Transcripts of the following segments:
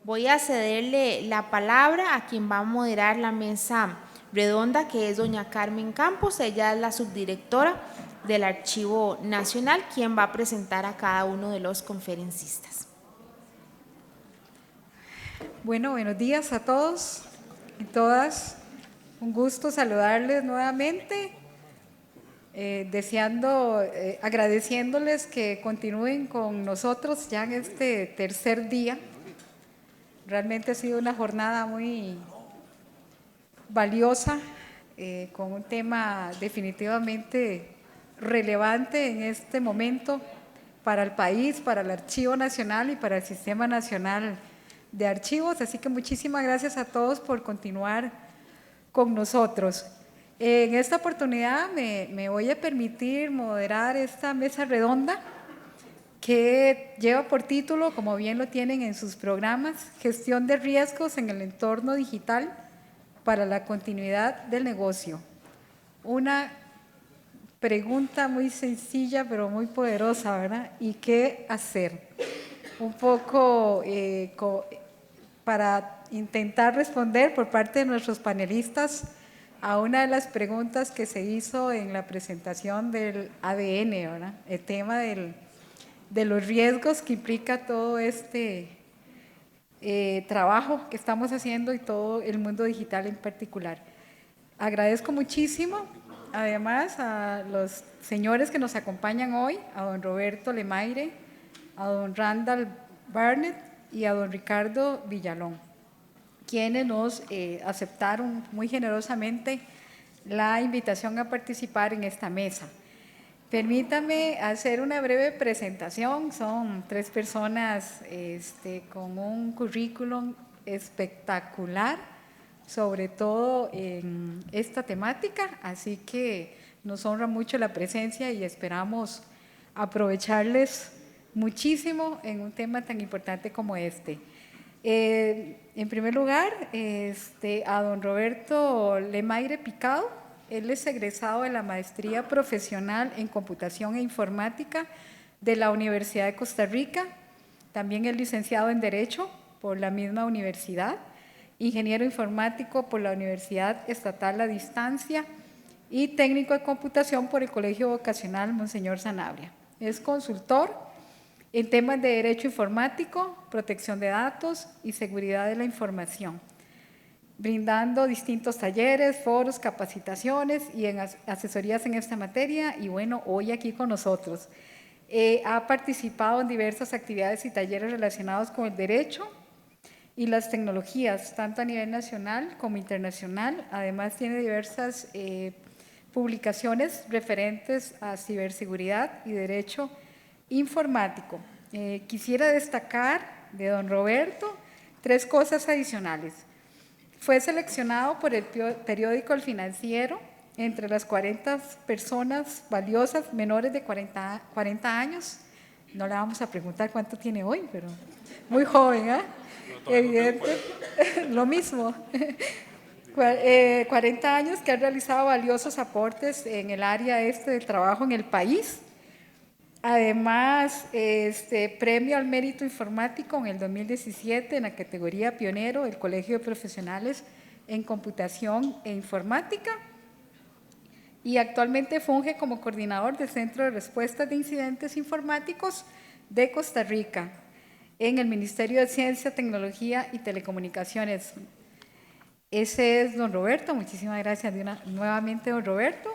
Voy a cederle la palabra a quien va a moderar la mesa redonda, que es doña Carmen Campos. Ella es la subdirectora del Archivo Nacional, quien va a presentar a cada uno de los conferencistas. Bueno, buenos días a todos y todas. Un gusto saludarles nuevamente, agradeciéndoles que continúen con nosotros ya en este tercer día. Realmente ha sido una jornada muy valiosa, con un tema definitivamente relevante en este momento para el país, para el Archivo Nacional y para el Sistema Nacional de Archivos. Así que muchísimas gracias a todos por continuar con nosotros. En esta oportunidad me voy a permitir moderar esta mesa redonda que lleva por título, como bien lo tienen en sus programas, Gestión de riesgos en el entorno digital para la continuidad del negocio. Una pregunta muy sencilla pero muy poderosa, ¿verdad? ¿Y qué hacer? Un poco para intentar responder por parte de nuestros panelistas a una de las preguntas que se hizo en la presentación del ADN, ¿verdad? El tema de los riesgos que implica todo este trabajo que estamos haciendo y todo el mundo digital en particular. Agradezco muchísimo, además, a los señores que nos acompañan hoy, a don Roberto Lemaire, a don Randall Barnett y a don Ricardo Villalón, quienes nos aceptaron muy generosamente la invitación a participar en esta mesa. Permítame hacer una breve presentación. Son tres personas con un currículum espectacular, sobre todo en esta temática, así que nos honra mucho la presencia y esperamos aprovecharles muchísimo en un tema tan importante como este. En primer lugar, a don Roberto Lemaire Picado. Él es egresado de la Maestría Profesional en Computación e Informática de la Universidad de Costa Rica. También es licenciado en Derecho por la misma universidad, ingeniero informático por la Universidad Estatal La Distancia y técnico de computación por el Colegio Vocacional Monseñor Sanabria. Es consultor en temas de derecho informático, protección de datos y seguridad de la información, brindando distintos talleres, foros, capacitaciones y asesorías en esta materia, y bueno, hoy aquí con nosotros. Ha participado en diversas actividades y talleres relacionados con el derecho y las tecnologías, tanto a nivel nacional como internacional. Además tiene diversas publicaciones referentes a ciberseguridad y derecho informático. Quisiera destacar de don Roberto 3 cosas adicionales. Fue seleccionado por el periódico El Financiero entre las 40 personas valiosas menores de 40 años. No le vamos a preguntar cuánto tiene hoy, pero muy joven, ¿eh? Evidente, lo mismo. 40 años que ha realizado valiosos aportes en el área del trabajo en el país. Además, premio al mérito informático en el 2017 en la categoría pionero del Colegio de Profesionales en Computación e Informática, y actualmente funge como coordinador del Centro de Respuestas de Incidentes Informáticos de Costa Rica en el Ministerio de Ciencia, Tecnología y Telecomunicaciones. Ese es don Roberto. Muchísimas gracias nuevamente, don Roberto.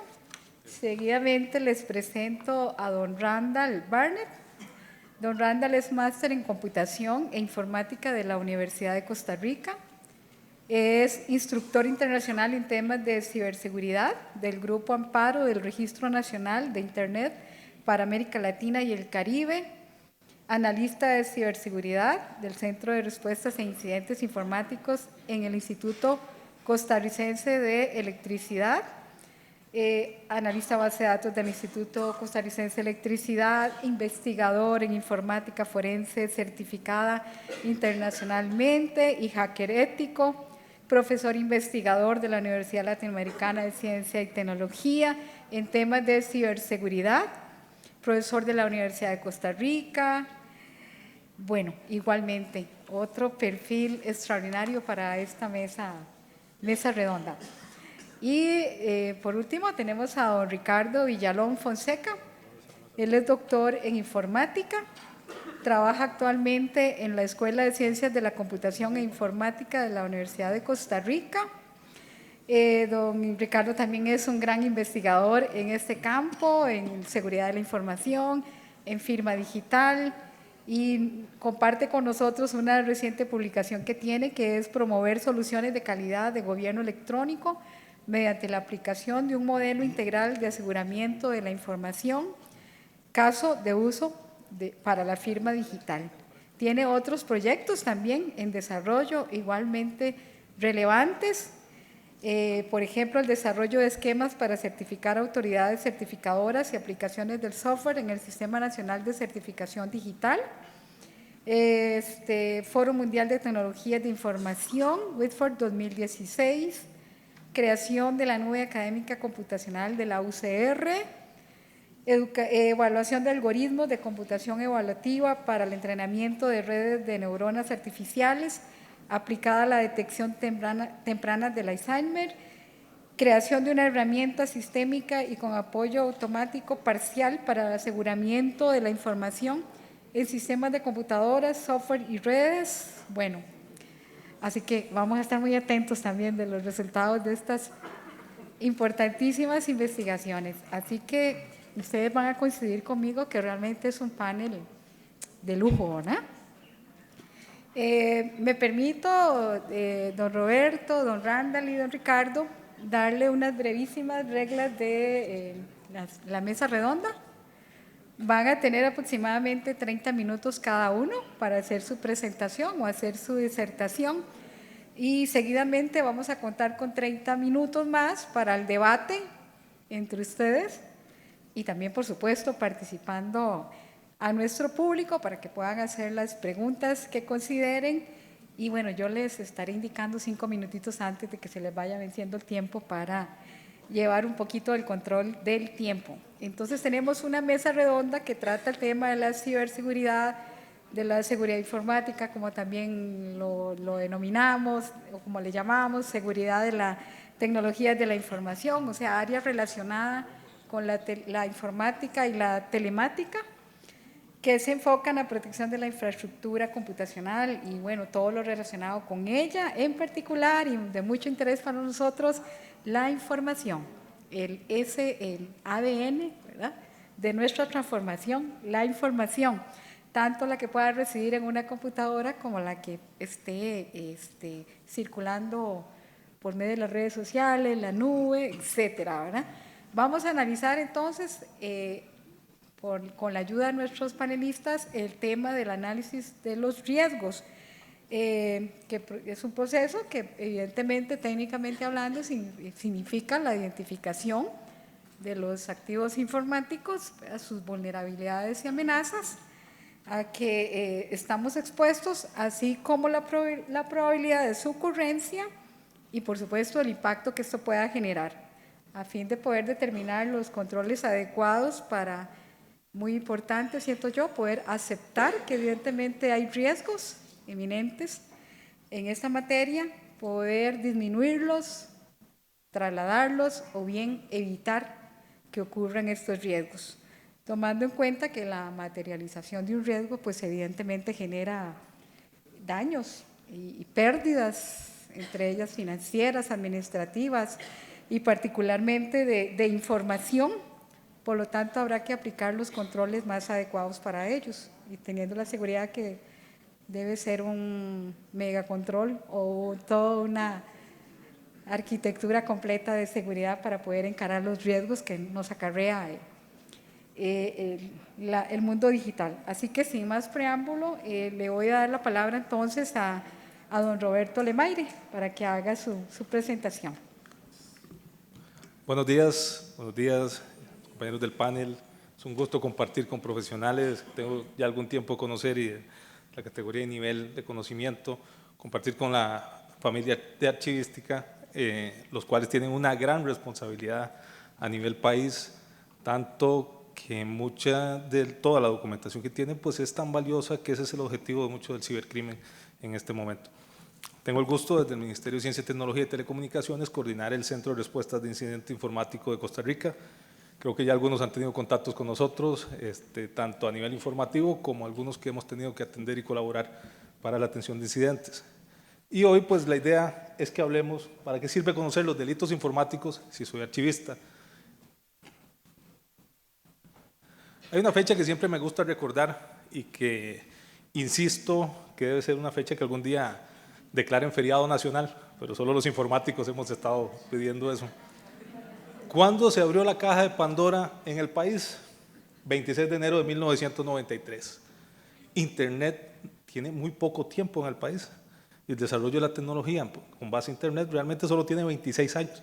Seguidamente les presento a don Randall Barnett. Don Randall es máster en Computación e Informática de la Universidad de Costa Rica. Es instructor internacional en temas de ciberseguridad del Grupo Amparo del Registro Nacional de Internet para América Latina y el Caribe. Analista de ciberseguridad del Centro de Respuestas e Incidentes Informáticos en el Instituto Costarricense de Electricidad. Analista base de datos del Instituto Costarricense de Electricidad, investigador en informática forense certificada internacionalmente y hacker ético, profesor investigador de la Universidad Latinoamericana de Ciencia y Tecnología en temas de ciberseguridad, profesor de la Universidad de Costa Rica, Bueno, igualmente, otro perfil extraordinario para esta mesa redonda. Y por último tenemos a don Ricardo Villalón Fonseca. Él es doctor en informática, trabaja actualmente en la Escuela de Ciencias de la Computación e Informática de la Universidad de Costa Rica. Don Ricardo también es un gran investigador en este campo, en seguridad de la información, en firma digital, y comparte con nosotros una reciente publicación que tiene, que es promover soluciones de calidad de gobierno electrónico mediante la aplicación de un modelo integral de aseguramiento de la información, caso de uso para la firma digital. Tiene otros proyectos también en desarrollo igualmente relevantes, por ejemplo, el desarrollo de esquemas para certificar autoridades certificadoras y aplicaciones del software en el Sistema Nacional de Certificación Digital, Foro Mundial de Tecnologías de Información, Whitford 2016, creación de la nube académica computacional de la UCR, evaluación de algoritmos de computación evaluativa para el entrenamiento de redes de neuronas artificiales aplicada a la detección temprana del Alzheimer, creación de una herramienta sistémica y con apoyo automático parcial para el aseguramiento de la información en sistemas de computadoras, software y redes. Bueno, así que vamos a estar muy atentos también de los resultados de estas importantísimas investigaciones. Así que ustedes van a coincidir conmigo que realmente es un panel de lujo, ¿verdad? Me permito, don Roberto, don Randall y don Ricardo, darle unas brevísimas reglas de la mesa redonda. Van a tener aproximadamente 30 minutos cada uno para hacer su presentación o hacer su disertación, y seguidamente vamos a contar con 30 minutos más para el debate entre ustedes y también, por supuesto, participando a nuestro público para que puedan hacer las preguntas que consideren. Y bueno, yo les estaré indicando 5 minutitos antes de que se les vaya venciendo el tiempo para llevar un poquito el control del tiempo. Entonces tenemos una mesa redonda que trata el tema de la ciberseguridad, de la seguridad informática, como también lo denominamos, o como le llamamos, seguridad de la tecnología de la información, o sea, áreas relacionadas con la informática y la telemática, que se enfoca en la protección de la infraestructura computacional y bueno, todo lo relacionado con ella, en particular y de mucho interés para nosotros, la información, el ADN, ¿verdad?, de nuestra transformación, la información, tanto la que pueda residir en una computadora como la que esté circulando por medio de las redes sociales, la nube, etcétera, ¿verdad? Vamos a analizar entonces, con la ayuda de nuestros panelistas, el tema del análisis de los riesgos, que es un proceso que evidentemente, técnicamente hablando, significa la identificación de los activos informáticos, a sus vulnerabilidades y amenazas a que estamos expuestos, así como la probabilidad de su ocurrencia y, por supuesto, el impacto que esto pueda generar, a fin de poder determinar los controles adecuados para, muy importante, siento yo, poder aceptar que evidentemente hay riesgos eminentes en esta materia, poder disminuirlos, trasladarlos o bien evitar que ocurran estos riesgos, tomando en cuenta que la materialización de un riesgo pues evidentemente genera daños y pérdidas, entre ellas financieras, administrativas y particularmente de información. Por lo tanto, habrá que aplicar los controles más adecuados para ellos y teniendo la seguridad que debe ser un megacontrol o toda una arquitectura completa de seguridad para poder encarar los riesgos que nos acarrea el mundo digital. Así que sin más preámbulo, le voy a dar la palabra entonces a don Roberto Lemaire para que haga su presentación. Buenos días, compañeros del panel. Es un gusto compartir con profesionales que tengo ya algún tiempo de conocer y de la categoría y nivel de conocimiento, compartir con la familia de archivística, los cuales tienen una gran responsabilidad a nivel país, tanto que mucha de toda la documentación que tiene pues es tan valiosa que ese es el objetivo de mucho del cibercrimen en este momento. Tengo el gusto desde el Ministerio de Ciencia, Tecnología y Telecomunicaciones coordinar el Centro de Respuestas de Incidente Informático de Costa Rica. Creo que ya algunos han tenido contactos con nosotros, tanto a nivel informativo como algunos que hemos tenido que atender y colaborar para la atención de incidentes. Y hoy pues la idea es que hablemos, ¿para qué sirve conocer los delitos informáticos si soy archivista? Hay una fecha que siempre me gusta recordar y que insisto que debe ser una fecha que algún día declaren feriado nacional, pero solo los informáticos hemos estado pidiendo eso. ¿Cuándo se abrió la caja de Pandora en el país? 26 de enero de 1993. Internet tiene muy poco tiempo en el país y el desarrollo de la tecnología con base a Internet realmente solo tiene 26 años.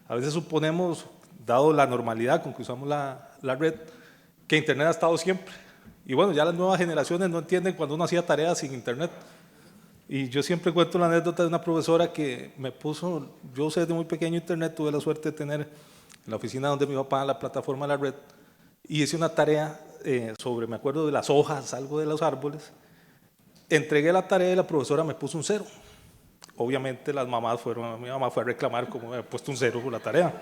A veces suponemos, dado la normalidad con que usamos la red, que Internet ha estado siempre. Y bueno, ya las nuevas generaciones no entienden cuando uno hacía tareas sin Internet. Y yo siempre cuento la anécdota de una profesora que me puso, yo usé desde muy pequeño Internet, tuve la suerte de tener en la oficina donde mi papá, la plataforma de la red, y hice una tarea sobre, me acuerdo de las hojas, algo de los árboles. Entregué la tarea y la profesora me puso un 0. Obviamente mi mamá fue a reclamar como me había puesto un 0 por la tarea.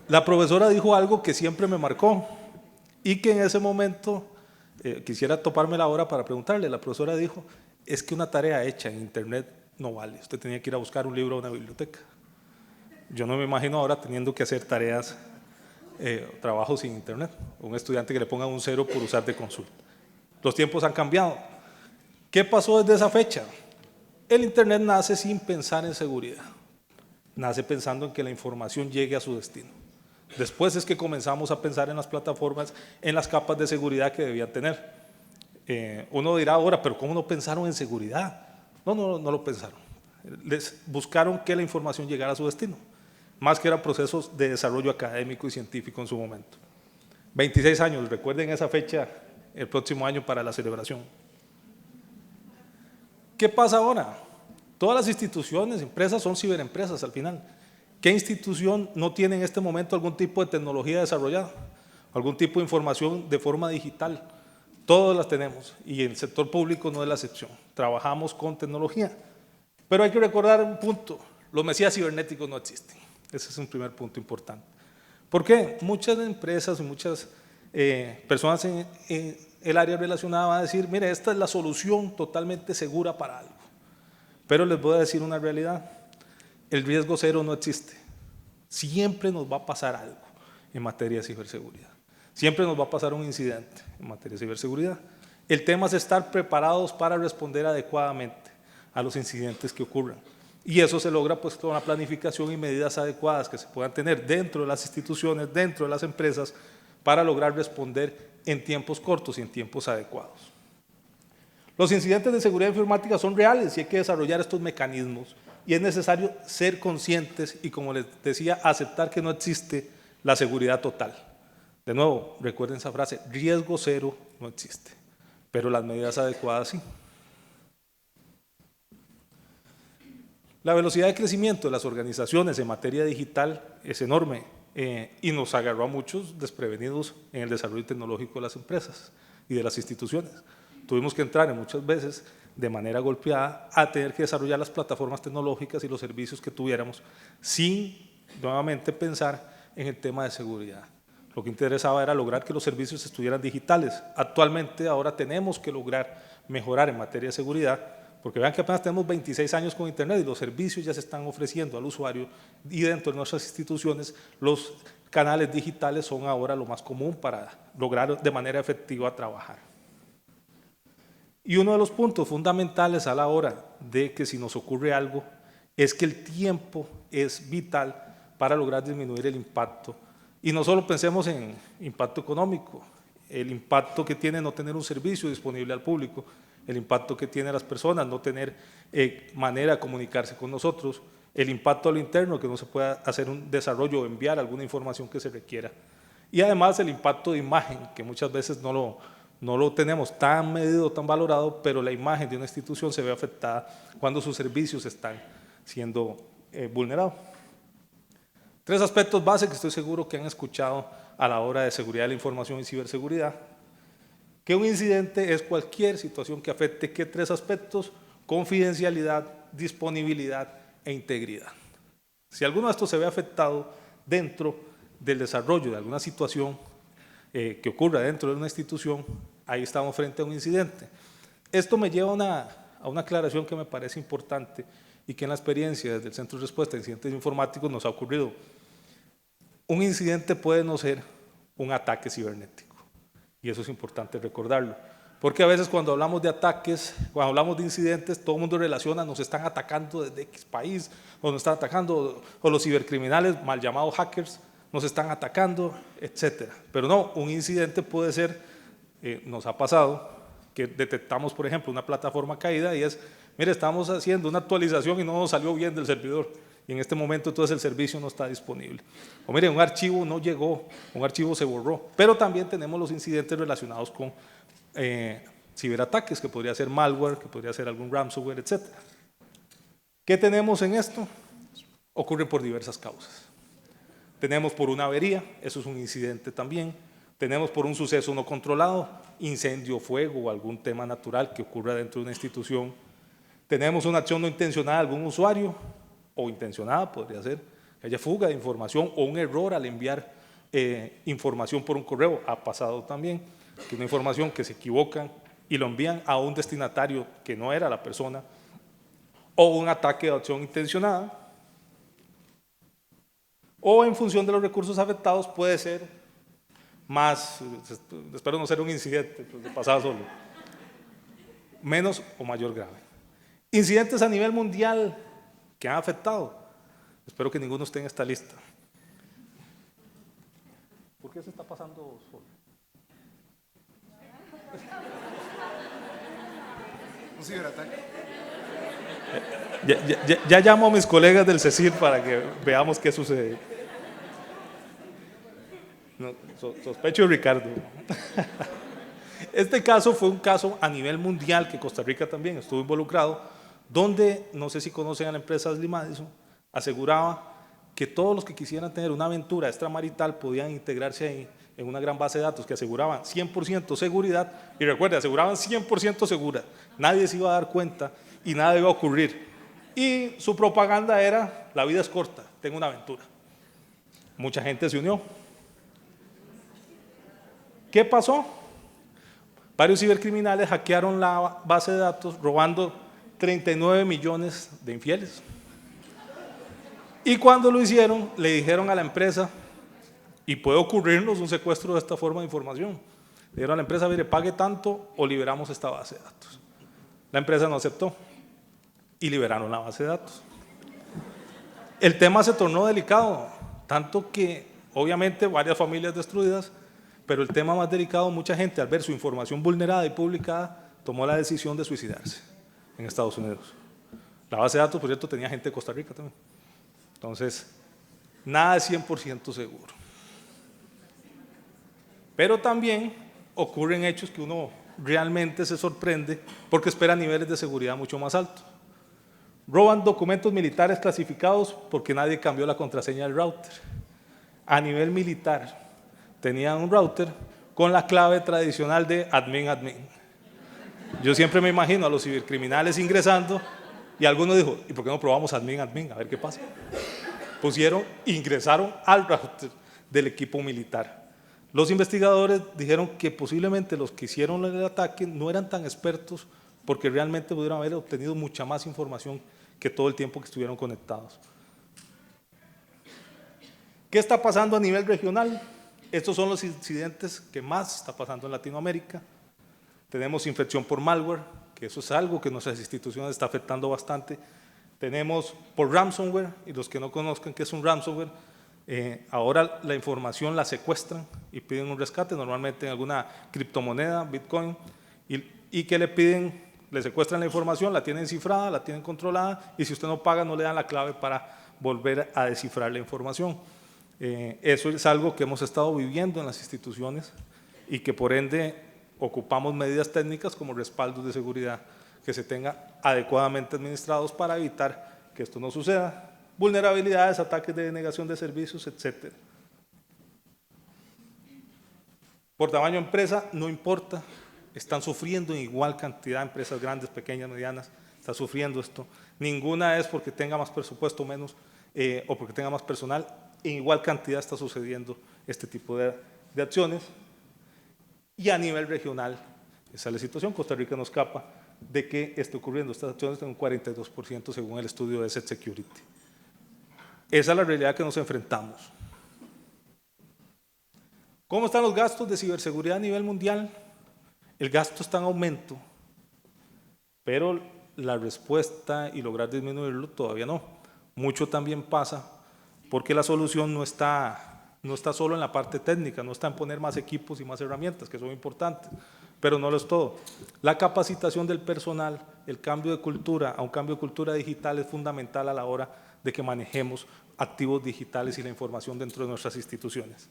La profesora dijo algo que siempre me marcó y que en ese momento quisiera toparme la hora para preguntarle. La profesora dijo, es que una tarea hecha en Internet no vale, usted tenía que ir a buscar un libro a una biblioteca. Yo no me imagino ahora teniendo que hacer tareas, trabajos sin Internet, un estudiante que le ponga un 0 por usar de consulta. Los tiempos han cambiado. ¿Qué pasó desde esa fecha? El Internet nace sin pensar en seguridad, nace pensando en que la información llegue a su destino. Después es que comenzamos a pensar en las plataformas, en las capas de seguridad que debían tener. Uno dirá ahora, pero ¿cómo no pensaron en seguridad? No lo pensaron. Les buscaron que la información llegara a su destino, más que eran procesos de desarrollo académico y científico en su momento. 26 años, recuerden esa fecha el próximo año para la celebración. ¿Qué pasa ahora? Todas las instituciones, empresas son ciberempresas al final. ¿Qué institución no tiene en este momento algún tipo de tecnología desarrollada? Algún tipo de información de forma digital. Todas las tenemos y el sector público no es la excepción. Trabajamos con tecnología. Pero hay que recordar un punto, los mesías cibernéticos no existen. Ese es un primer punto importante. ¿Por qué? Muchas empresas y muchas personas en el área relacionada van a decir, mire, esta es la solución totalmente segura para algo. Pero les voy a decir una realidad, el riesgo cero no existe. Siempre nos va a pasar algo en materia de ciberseguridad. Siempre nos va a pasar un incidente en materia de ciberseguridad. El tema es estar preparados para responder adecuadamente a los incidentes que ocurran. Y eso se logra pues con la planificación y medidas adecuadas que se puedan tener dentro de las instituciones, dentro de las empresas, para lograr responder en tiempos cortos y en tiempos adecuados. Los incidentes de seguridad informática son reales y hay que desarrollar estos mecanismos. Y es necesario ser conscientes y, como les decía, aceptar que no existe la seguridad total. De nuevo, recuerden esa frase, riesgo cero no existe, pero las medidas adecuadas sí. La velocidad de crecimiento de las organizaciones en materia digital es enorme y nos agarró a muchos desprevenidos en el desarrollo tecnológico de las empresas y de las instituciones. Tuvimos que entrar muchas veces de manera golpeada a tener que desarrollar las plataformas tecnológicas y los servicios que tuviéramos sin nuevamente pensar en el tema de seguridad. Lo que interesaba era lograr que los servicios estuvieran digitales. Actualmente ahora tenemos que lograr mejorar en materia de seguridad, porque vean que apenas tenemos 26 años con Internet y los servicios ya se están ofreciendo al usuario y dentro de nuestras instituciones los canales digitales son ahora lo más común para lograr de manera efectiva trabajar. Y uno de los puntos fundamentales a la hora de que si nos ocurre algo es que el tiempo es vital para lograr disminuir el impacto. Y no solo pensemos en impacto económico, el impacto que tiene no tener un servicio disponible al público, el impacto que tiene las personas no tener manera de comunicarse con nosotros, el impacto a lo interno, que no se pueda hacer un desarrollo o enviar alguna información que se requiera. Y además el impacto de imagen, que muchas veces no lo tenemos tan medido, tan valorado, pero la imagen de una institución se ve afectada cuando sus servicios están siendo vulnerados. 3 aspectos básicos que estoy seguro que han escuchado a la hora de seguridad de la información y ciberseguridad, que un incidente es cualquier situación que afecte ¿qué 3 aspectos? Confidencialidad, disponibilidad e integridad. Si alguno de estos se ve afectado dentro del desarrollo de alguna situación que ocurra dentro de una institución, ahí estamos frente a un incidente. Esto me lleva a una aclaración que me parece importante y que en la experiencia desde el Centro de Respuesta a Incidentes Informáticos nos ha ocurrido. Un incidente puede no ser un ataque cibernético, y eso es importante recordarlo, porque a veces cuando hablamos de ataques, cuando hablamos de incidentes, todo el mundo relaciona, nos están atacando desde X país, o nos están atacando, o los cibercriminales, mal llamados hackers, nos están atacando, etcétera. Pero no, un incidente puede ser, nos ha pasado, que detectamos, por ejemplo, una plataforma caída y es, mire, estamos haciendo una actualización y no nos salió bien del servidor, y en este momento entonces el servicio no está disponible. O mire, un archivo no llegó, un archivo se borró, pero también tenemos los incidentes relacionados con ciberataques, que podría ser malware, que podría ser algún ransomware, etc. ¿Qué tenemos en esto? Ocurre por diversas causas. Tenemos por una avería, eso es un incidente también. Tenemos por un suceso no controlado, incendio, fuego o algún tema natural que ocurra dentro de una institución. Tenemos una acción no intencionada de algún usuario, o intencionada podría ser, que haya fuga de información o un error al enviar información por un correo, ha pasado también, que una información que se equivocan y lo envían a un destinatario que no era la persona, o un ataque de acción intencionada, o en función de los recursos afectados puede ser más, espero no ser un incidente, pues de pasada solo, menos o mayor grave. Incidentes a nivel mundial que han afectado, espero que ninguno esté en esta lista. ¿Por qué se está pasando solo? Un ciberataque. Ya llamo a mis colegas del CECIR para que veamos qué sucede. No, sospecho de Ricardo. Este caso fue un caso a nivel mundial que Costa Rica también estuvo involucrado, donde, no sé si conocen a la empresa Ashley Madison, aseguraba que todos los que quisieran tener una aventura extramarital podían integrarse ahí en una gran base de datos que aseguraban 100% seguridad, y recuerde, aseguraban 100% segura, nadie se iba a dar cuenta y nada iba a ocurrir. Y su propaganda era, la vida es corta, tengo una aventura. Mucha gente se unió. ¿Qué pasó? Varios cibercriminales hackearon la base de datos robando 39 millones de infieles. Y cuando lo hicieron, le dijeron a la empresa, y puede ocurrirnos un secuestro de esta forma de información, le dijeron a la empresa, mire, pague tanto o liberamos esta base de datos. La empresa no aceptó y liberaron la base de datos. El tema se tornó delicado, tanto que obviamente varias familias destruidas, pero el tema más delicado, mucha gente al ver su información vulnerada y publicada, tomó la decisión de suicidarse en Estados Unidos. La base de datos, por cierto, tenía gente de Costa Rica también. Entonces, nada es 100% seguro. Pero también ocurren hechos que uno realmente se sorprende porque espera niveles de seguridad mucho más altos. Roban documentos militares clasificados porque nadie cambió la contraseña del router. A nivel militar, tenían un router con la clave tradicional de admin. Yo siempre me imagino a los cibercriminales ingresando y alguno dijo, ¿y por qué no probamos admin? A ver qué pasa. Ingresaron al router del equipo militar. Los investigadores dijeron que posiblemente los que hicieron el ataque no eran tan expertos porque realmente pudieron haber obtenido mucha más información que todo el tiempo que estuvieron conectados. ¿Qué está pasando a nivel regional? Estos son los incidentes que más está pasando en Latinoamérica. Tenemos infección por malware, que eso es algo que nuestras instituciones está afectando bastante. Tenemos por ransomware, y los que no conozcan qué es un ransomware, ahora la información la secuestran y piden un rescate, normalmente en alguna criptomoneda, Bitcoin, y que le piden, le secuestran la información, la tienen cifrada, la tienen controlada, y si usted no paga no le dan la clave para volver a descifrar la información. Eso es algo que hemos estado viviendo en las instituciones y que por ende ocupamos medidas técnicas como respaldos de seguridad que se tengan adecuadamente administrados para evitar que esto no suceda. Vulnerabilidades, ataques de denegación de servicios, etc. Por tamaño de empresa, no importa, están sufriendo en igual cantidad, empresas grandes, pequeñas, medianas, están sufriendo esto. Ninguna es porque tenga más presupuesto o menos, o porque tenga más personal, en igual cantidad está sucediendo este tipo de acciones. Y a nivel regional, esa es la situación. Costa Rica no escapa de que esté ocurriendo estas acciones en un 42% según el estudio de Asset Security. Esa es la realidad que nos enfrentamos. ¿Cómo están los gastos de ciberseguridad a nivel mundial? El gasto está en aumento, pero la respuesta y lograr disminuirlo todavía no. Mucho también pasa porque la solución no está solo en la parte técnica, no está en poner más equipos y más herramientas, que son importantes, pero no lo es todo. La capacitación del personal, el cambio de cultura a un cambio de cultura digital es fundamental a la hora de que manejemos activos digitales y la información dentro de nuestras instituciones.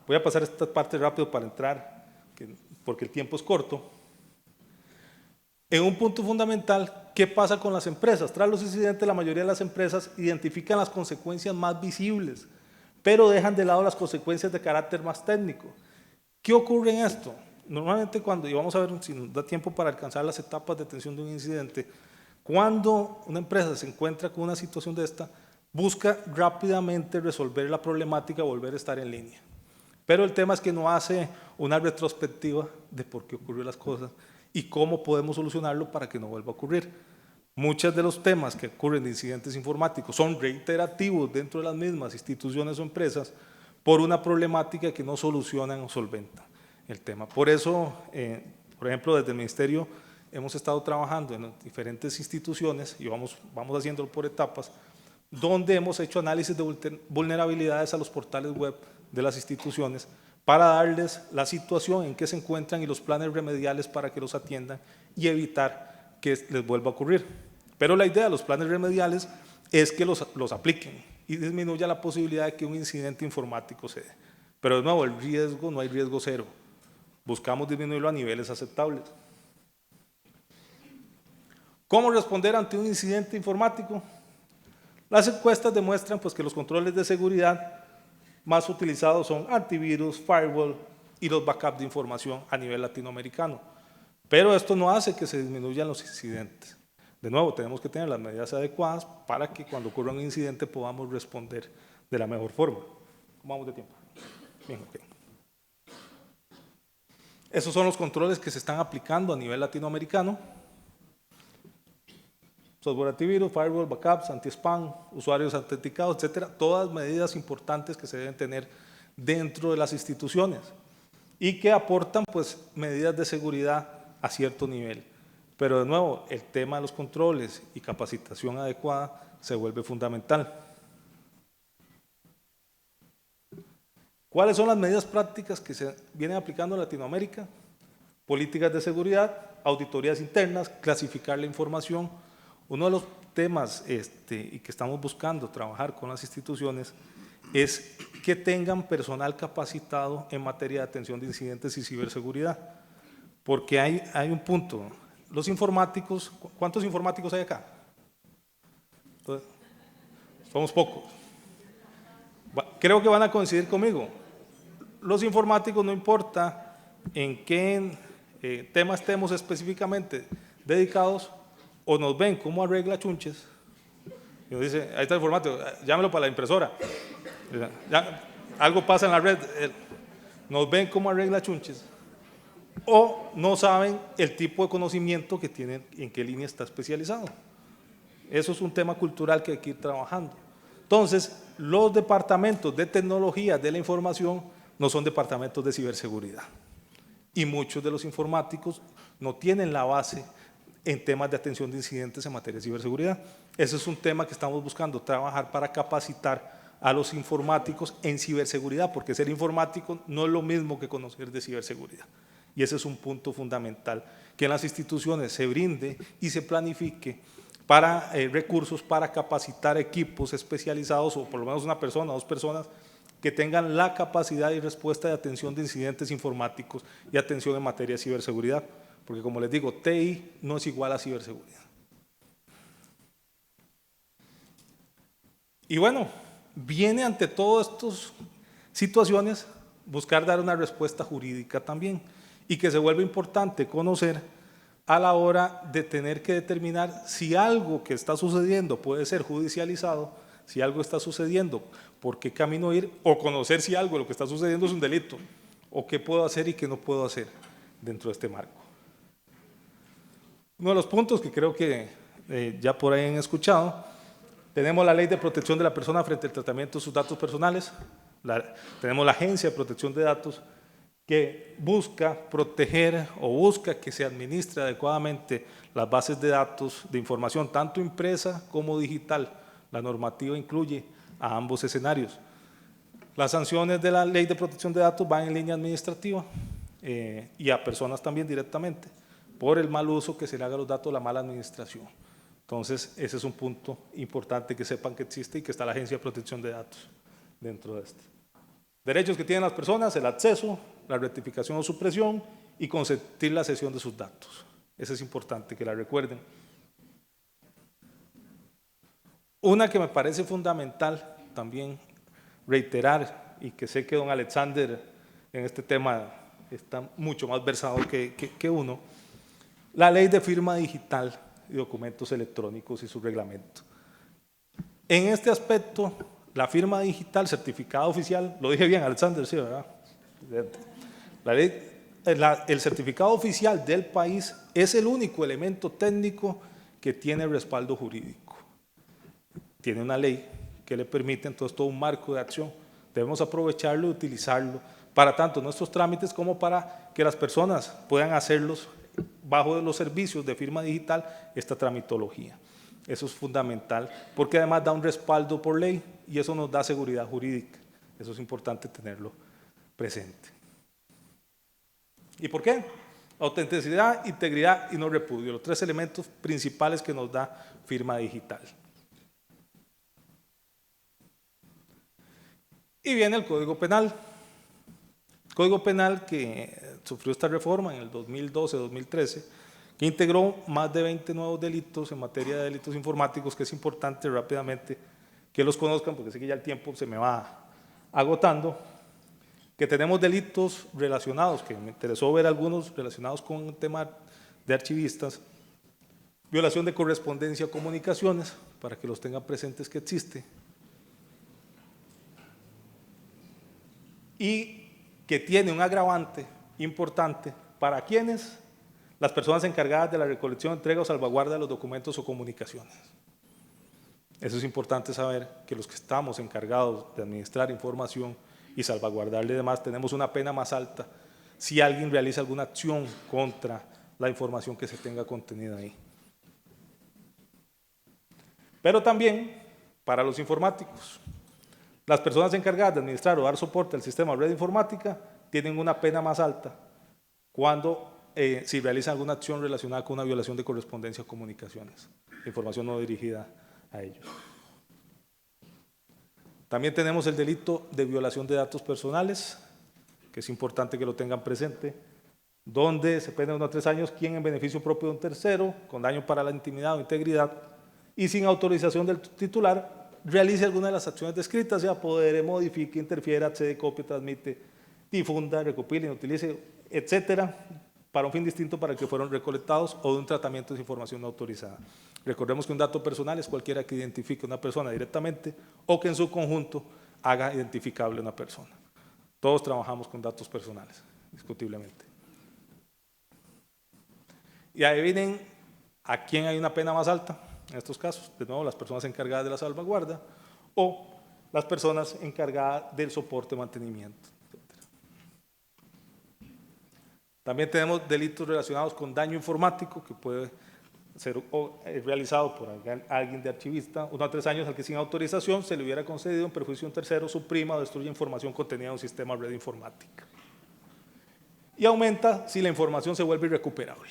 Voy a pasar esta parte rápido para entrar, porque el tiempo es corto. En un punto fundamental, ¿qué pasa con las empresas? Tras los incidentes, la mayoría de las empresas identifican las consecuencias más visibles, pero dejan de lado las consecuencias de carácter más técnico. ¿Qué ocurre en esto? Normalmente cuando, y vamos a ver si nos da tiempo para alcanzar las etapas de atención de un incidente, cuando una empresa se encuentra con una situación de esta, busca rápidamente resolver la problemática, volver a estar en línea. Pero el tema es que no hace una retrospectiva de por qué ocurrió las cosas y cómo podemos solucionarlo para que no vuelva a ocurrir. Muchos de los temas que ocurren de incidentes informáticos son reiterativos dentro de las mismas instituciones o empresas por una problemática que no solucionan o solventan el tema. Por eso, por ejemplo, desde el Ministerio hemos estado trabajando en diferentes instituciones y vamos haciéndolo por etapas, donde hemos hecho análisis de vulnerabilidades a los portales web de las instituciones para darles la situación en que se encuentran y los planes remediales para que los atiendan y evitar que les vuelva a ocurrir. Pero la idea de los planes remediales es que los apliquen y disminuya la posibilidad de que un incidente informático se dé. Pero de nuevo, el riesgo, no hay riesgo cero. Buscamos disminuirlo a niveles aceptables. ¿Cómo responder ante un incidente informático? Las encuestas demuestran pues, que los controles de seguridad más utilizados son antivirus, firewall y los backups de información a nivel latinoamericano. Pero esto no hace que se disminuyan los incidentes. De nuevo, tenemos que tener las medidas adecuadas para que cuando ocurra un incidente podamos responder de la mejor forma. ¿Cómo vamos de tiempo? Bien, ok. Esos son los controles que se están aplicando a nivel latinoamericano. Software antivirus, firewall, backups, anti-spam, usuarios autenticados, etcétera. Todas medidas importantes que se deben tener dentro de las instituciones y que aportan pues, medidas de seguridad a cierto nivel. Pero de nuevo, el tema de los controles y capacitación adecuada se vuelve fundamental. ¿Cuáles son las medidas prácticas que se vienen aplicando en Latinoamérica? Políticas de seguridad, auditorías internas, clasificar la información. Uno de los temas y que estamos buscando trabajar con las instituciones es que tengan personal capacitado en materia de atención de incidentes y ciberseguridad. Porque hay un punto. Los informáticos, ¿cuántos informáticos hay acá? Entonces, somos pocos. Creo que van a coincidir conmigo. Los informáticos, no importa en qué tema estemos específicamente dedicados, o nos ven cómo arregla chunches, y nos dice, ahí está el informático, llámelo para la impresora. Ya, algo pasa en la red, nos ven cómo arregla chunches, o no saben el tipo de conocimiento que tienen, en qué línea está especializado. Eso es un tema cultural que hay que ir trabajando. Entonces, los departamentos de tecnología de la información no son departamentos de ciberseguridad. Y muchos de los informáticos no tienen la base en temas de atención de incidentes en materia de ciberseguridad. Ese es un tema que estamos buscando trabajar para capacitar a los informáticos en ciberseguridad, porque ser informático no es lo mismo que conocer de ciberseguridad. Y ese es un punto fundamental, que en las instituciones se brinde y se planifique para recursos para capacitar equipos especializados, o por lo menos una persona o dos personas, que tengan la capacidad y respuesta de atención de incidentes informáticos y atención en materia de ciberseguridad. Porque como les digo, TI no es igual a ciberseguridad. Y bueno, viene ante todos estos situaciones, buscar dar una respuesta jurídica también, y que se vuelve importante conocer a la hora de tener que determinar si algo que está sucediendo puede ser judicializado, si algo está sucediendo, por qué camino ir, o conocer si algo de lo que está sucediendo es un delito, o qué puedo hacer y qué no puedo hacer dentro de este marco. Uno de los puntos que creo que ya por ahí han escuchado, tenemos la Ley de Protección de la Persona frente al tratamiento de sus datos personales, tenemos la Agencia de Protección de Datos, que busca proteger o busca que se administre adecuadamente las bases de datos de información, tanto impresa como digital. La normativa incluye a ambos escenarios. Las sanciones de la Ley de Protección de Datos van en línea administrativa y a personas también directamente, por el mal uso que se le haga a los datos, la mala administración. Entonces, ese es un punto importante que sepan que existe y que está la Agencia de Protección de Datos dentro de este. Derechos que tienen las personas, el acceso, la rectificación o supresión y consentir la cesión de sus datos. Eso es importante que la recuerden. Una que me parece fundamental también reiterar, y que sé que don Alexander en este tema está mucho más versado que uno, la ley de firma digital y documentos electrónicos y su reglamento. En este aspecto, la firma digital, certificado oficial, lo dije bien, Alexander, sí, ¿verdad? El certificado oficial del país es el único elemento técnico que tiene respaldo jurídico. Tiene una ley que le permite entonces todo un marco de acción. Debemos aprovecharlo y utilizarlo para tanto nuestros trámites como para que las personas puedan hacerlos bajo los servicios de firma digital, esta tramitología. Eso es fundamental porque además da un respaldo por ley y eso nos da seguridad jurídica. Eso es importante tenerlo presente. ¿Y por qué? Autenticidad, integridad y no repudio, los tres elementos principales que nos da firma digital. Y viene el Código Penal. Código Penal que sufrió esta reforma en el 2012-2013, que integró más de 20 nuevos delitos en materia de delitos informáticos, que es importante rápidamente que los conozcan, porque sé que ya el tiempo se me va agotando, que tenemos delitos relacionados, que me interesó ver algunos relacionados con el tema de archivistas, violación de correspondencia o comunicaciones, para que los tengan presentes que existe, y que tiene un agravante importante para quienes, las personas encargadas de la recolección, entrega o salvaguarda de los documentos o comunicaciones. Eso es importante saber, que los que estamos encargados de administrar información y salvaguardarle demás, tenemos una pena más alta si alguien realiza alguna acción contra la información que se tenga contenida ahí. Pero también para los informáticos. Las personas encargadas de administrar o dar soporte al sistema de red informática tienen una pena más alta cuando si realizan alguna acción relacionada con una violación de correspondencia o comunicaciones, información no dirigida a ellos. También tenemos el delito de violación de datos personales, que es importante que lo tengan presente, donde se pena de 1 a 3 años quien en beneficio propio de un tercero, con daño para la intimidad o integridad, y sin autorización del titular, realice alguna de las acciones descritas, sea apodere, modifique, interfiera, accede, copie, transmite, difunda, recopile, utilice, etcétera, para un fin distinto para el que fueron recolectados o de un tratamiento de información no autorizada. Recordemos que un dato personal es cualquiera que identifique a una persona directamente o que en su conjunto haga identificable a una persona. Todos trabajamos con datos personales, discutiblemente. Y adivinen a quién hay una pena más alta en estos casos. De nuevo, las personas encargadas de la salvaguarda o las personas encargadas del soporte y mantenimiento. También tenemos delitos relacionados con daño informático, que puede ser realizado por alguien de archivista, 1 a 3 años al que sin autorización se le hubiera concedido en perjuicio de un tercero, suprima o destruye información contenida en un sistema de red informática. Y aumenta si la información se vuelve irrecuperable.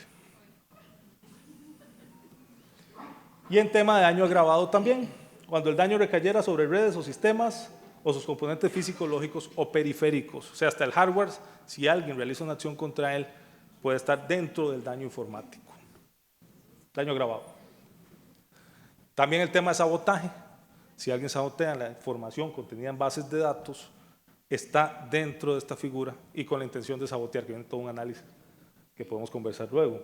Y en tema de daño agravado también, cuando el daño recayera sobre redes o sistemas o sus componentes físicos, lógicos o periféricos, o sea, hasta el hardware, si alguien realiza una acción contra él, puede estar dentro del daño informático, daño agravado. También el tema de sabotaje, si alguien sabotea la información contenida en bases de datos, está dentro de esta figura y con la intención de sabotear, que viene todo un análisis que podemos conversar luego.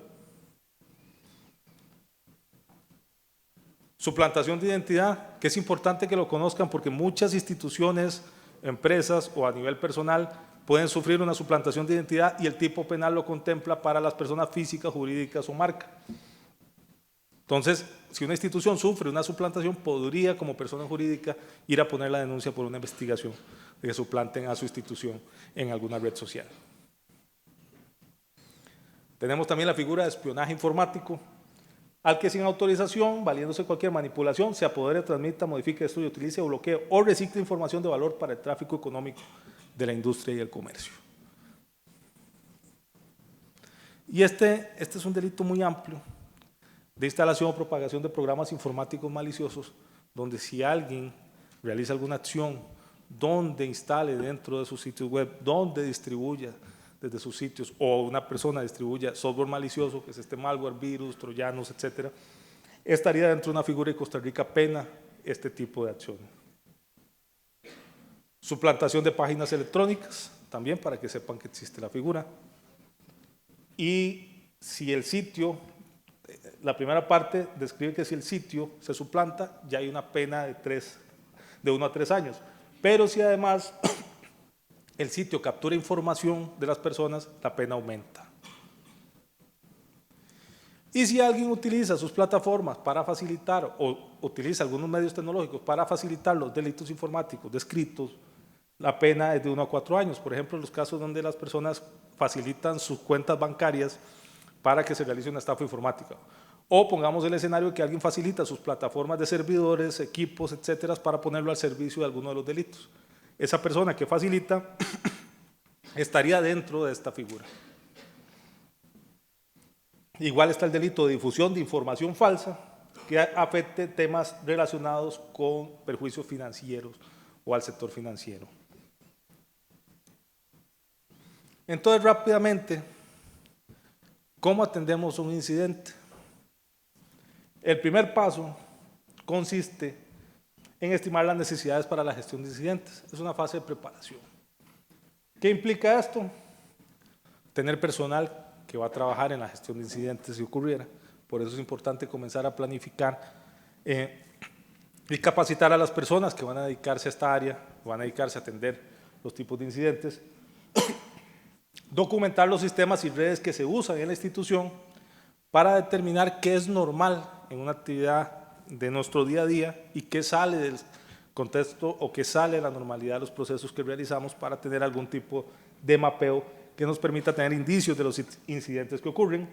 Suplantación de identidad, que es importante que lo conozcan porque muchas instituciones, empresas o a nivel personal pueden sufrir una suplantación de identidad y el tipo penal lo contempla para las personas físicas, jurídicas o marca. Entonces, si una institución sufre una suplantación, podría como persona jurídica ir a poner la denuncia por una investigación de que suplanten a su institución en alguna red social. Tenemos también la figura de espionaje informático, al que sin autorización, valiéndose cualquier manipulación, se apodere, transmita, modifique, destruye, utilice o bloquee o recicle información de valor para el tráfico económico de la industria y el comercio. Y este es un delito muy amplio de instalación o propagación de programas informáticos maliciosos, donde si alguien realiza alguna acción, donde instale dentro de sus sitios web, donde distribuya desde sus sitios, o una persona distribuya software malicioso, que es este malware, virus, troyanos, etcétera, estaría dentro de una figura y Costa Rica pena este tipo de acciones. Suplantación de páginas electrónicas, también para que sepan que existe la figura. Y si el sitio, la primera parte describe que si el sitio se suplanta, ya hay una pena de 1 a 3 años. Pero si además el sitio captura información de las personas, la pena aumenta. Y si alguien utiliza sus plataformas para facilitar o utiliza algunos medios tecnológicos para facilitar los delitos informáticos descritos, la pena es de 1 a 4 años. Por ejemplo, en los casos donde las personas facilitan sus cuentas bancarias para que se realice una estafa informática. O pongamos el escenario de que alguien facilita sus plataformas de servidores, equipos, etcétera, para ponerlo al servicio de alguno de los delitos. Esa persona que facilita estaría dentro de esta figura. Igual está el delito de difusión de información falsa que afecte temas relacionados con perjuicios financieros o al sector financiero. Entonces, rápidamente, ¿cómo atendemos un incidente? El primer paso consiste en estimar las necesidades para la gestión de incidentes. Es una fase de preparación. ¿Qué implica esto? Tener personal que va a trabajar en la gestión de incidentes si ocurriera. Por eso es importante comenzar a planificar y capacitar a las personas que van a dedicarse a esta área, van a dedicarse a atender los tipos de incidentes. Documentar los sistemas y redes que se usan en la institución para determinar qué es normal en una actividad de nuestro día a día y qué sale del contexto o qué sale de la normalidad de los procesos que realizamos para tener algún tipo de mapeo que nos permita tener indicios de los incidentes que ocurren.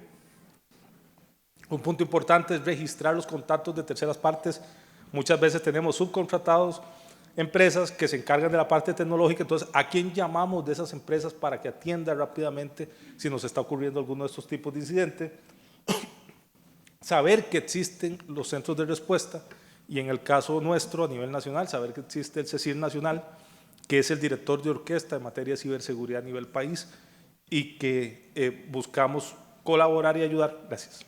Un punto importante es registrar los contactos de terceras partes. Muchas veces tenemos subcontratados, empresas que se encargan de la parte tecnológica, entonces, ¿a quién llamamos de esas empresas para que atienda rápidamente si nos está ocurriendo alguno de estos tipos de incidentes? Saber que existen los centros de respuesta y en el caso nuestro a nivel nacional, saber que existe el CECIR nacional, que es el director de orquesta en materia de ciberseguridad a nivel país y que buscamos colaborar y ayudar, gracias,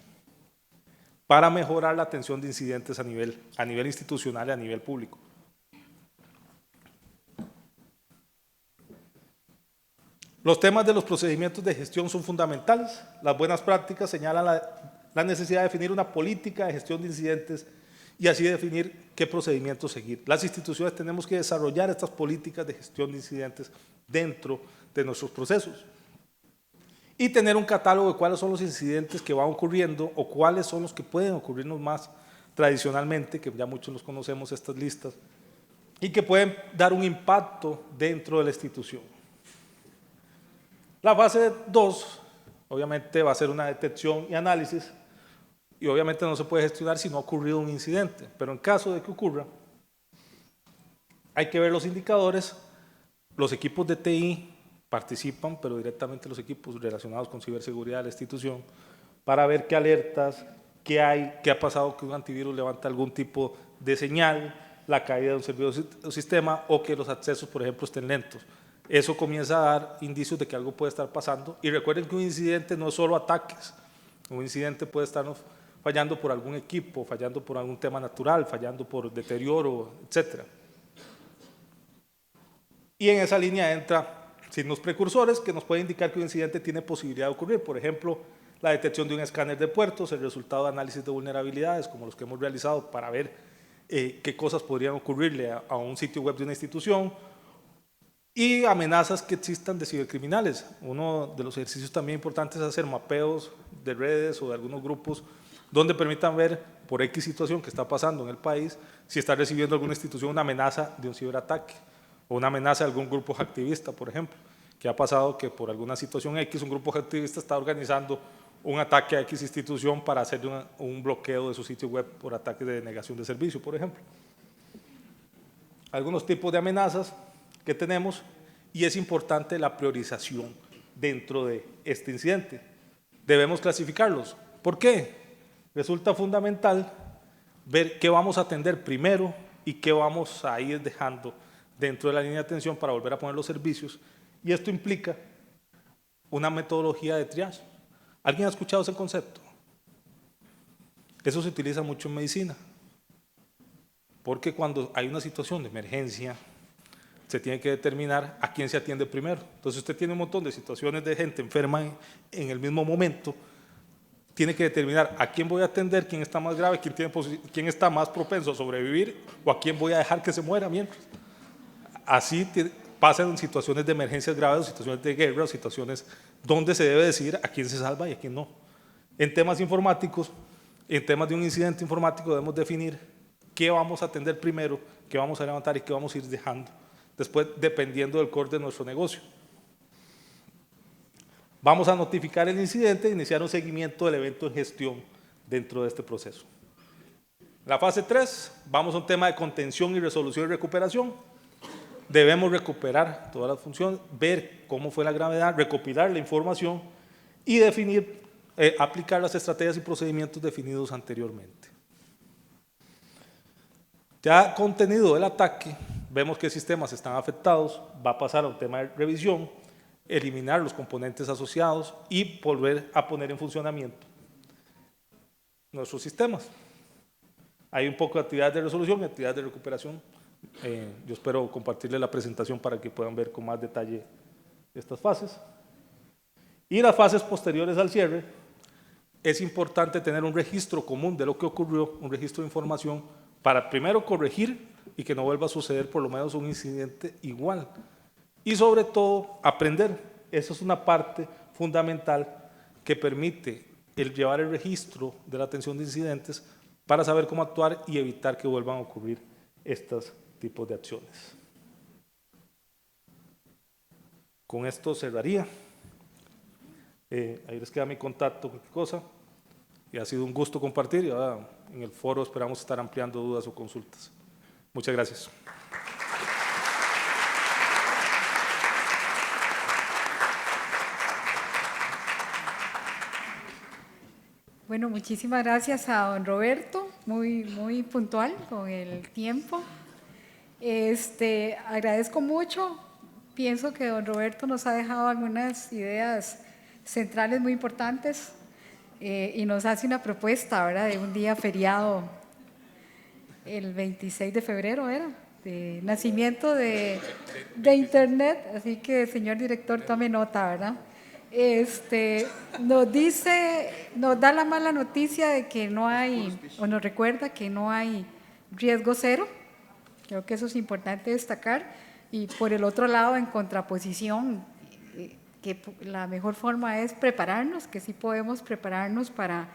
para mejorar la atención de incidentes a nivel institucional y a nivel público. Los temas de los procedimientos de gestión son fundamentales. Las buenas prácticas señalan la necesidad de definir una política de gestión de incidentes y así definir qué procedimientos seguir. Las instituciones tenemos que desarrollar estas políticas de gestión de incidentes dentro de nuestros procesos y tener un catálogo de cuáles son los incidentes que van ocurriendo o cuáles son los que pueden ocurrirnos más tradicionalmente, que ya muchos los conocemos estas listas, y que pueden dar un impacto dentro de la institución. La fase 2, obviamente, va a ser una detección y análisis, y obviamente no se puede gestionar si no ha ocurrido un incidente, pero en caso de que ocurra, hay que ver los indicadores. Los equipos de TI participan, pero directamente los equipos relacionados con ciberseguridad de la institución, para ver qué alertas, qué hay, qué ha pasado que un antivirus levanta algún tipo de señal, la caída de un servidor o sistema, o que los accesos, por ejemplo, estén lentos. Eso comienza a dar indicios de que algo puede estar pasando. Y recuerden que un incidente no es solo ataques. Un incidente puede estarnos fallando por algún equipo, fallando por algún tema natural, fallando por deterioro, etc. Y en esa línea entra signos precursores que nos pueden indicar que un incidente tiene posibilidad de ocurrir. Por ejemplo, la detección de un escáner de puertos, el resultado de análisis de vulnerabilidades, como los que hemos realizado para ver qué cosas podrían ocurrirle a un sitio web de una institución, y amenazas que existan de cibercriminales. Uno de los ejercicios también importantes es hacer mapeos de redes o de algunos grupos donde permitan ver por X situación que está pasando en el país si está recibiendo alguna institución una amenaza de un ciberataque o una amenaza de algún grupo activista, por ejemplo, que ha pasado que por alguna situación X un grupo activista está organizando un ataque a X institución para hacer un bloqueo de su sitio web por ataque de denegación de servicio, por ejemplo. Algunos tipos de amenazas que tenemos, y es importante la priorización dentro de este incidente. Debemos clasificarlos. ¿Por qué? Resulta fundamental ver qué vamos a atender primero y qué vamos a ir dejando dentro de la línea de atención para volver a poner los servicios, y esto implica una metodología de triage. ¿Alguien ha escuchado ese concepto? Eso se utiliza mucho en medicina, porque cuando hay una situación de emergencia, se tiene que determinar a quién se atiende primero. Entonces usted tiene un montón de situaciones de gente enferma en el mismo momento, tiene que determinar a quién voy a atender, quién está más grave, quién está más propenso a sobrevivir, o a quién voy a dejar que se muera mientras. Así pasa en situaciones de emergencias graves, situaciones de guerra, o situaciones donde se debe decidir a quién se salva y a quién no. En temas informáticos, en temas de un incidente informático, debemos definir qué vamos a atender primero, qué vamos a levantar y qué vamos a ir dejando después, dependiendo del core de nuestro negocio. Vamos a notificar el incidente e iniciar un seguimiento del evento en gestión dentro de este proceso. La fase 3, vamos a un tema de contención y resolución y recuperación. Debemos recuperar todas las funciones, ver cómo fue la gravedad, recopilar la información y definir, aplicar las estrategias y procedimientos definidos anteriormente. Ya contenido el ataque, vemos qué sistemas están afectados, va a pasar a un tema de revisión, eliminar los componentes asociados y volver a poner en funcionamiento nuestros sistemas. Hay un poco de actividades de resolución y actividades de recuperación. Yo espero compartirles la presentación para que puedan ver con más detalle estas fases. Y las fases posteriores al cierre, es importante tener un registro común de lo que ocurrió, un registro de información para primero corregir y que no vuelva a suceder por lo menos un incidente igual. Y sobre todo, aprender. Esa es una parte fundamental que permite llevar el registro de la atención de incidentes para saber cómo actuar y evitar que vuelvan a ocurrir estos tipos de acciones. Con esto cerraría. Ahí les queda mi contacto, cualquier cosa. Y ha sido un gusto compartir y ahora en el foro esperamos estar ampliando dudas o consultas. Muchas gracias. Bueno, muchísimas gracias a don Roberto, muy puntual con el tiempo. Agradezco mucho, pienso que don Roberto nos ha dejado algunas ideas centrales muy importantes y nos hace una propuesta, ¿verdad?, de un día feriado, el 26 de febrero era, de nacimiento de Internet, así que señor director tome nota, ¿verdad? Nos da la mala noticia de que no hay, o nos recuerda que no hay riesgo cero. Creo que eso es importante destacar. Y por el otro lado, en contraposición, que la mejor forma es prepararnos, que sí podemos prepararnos para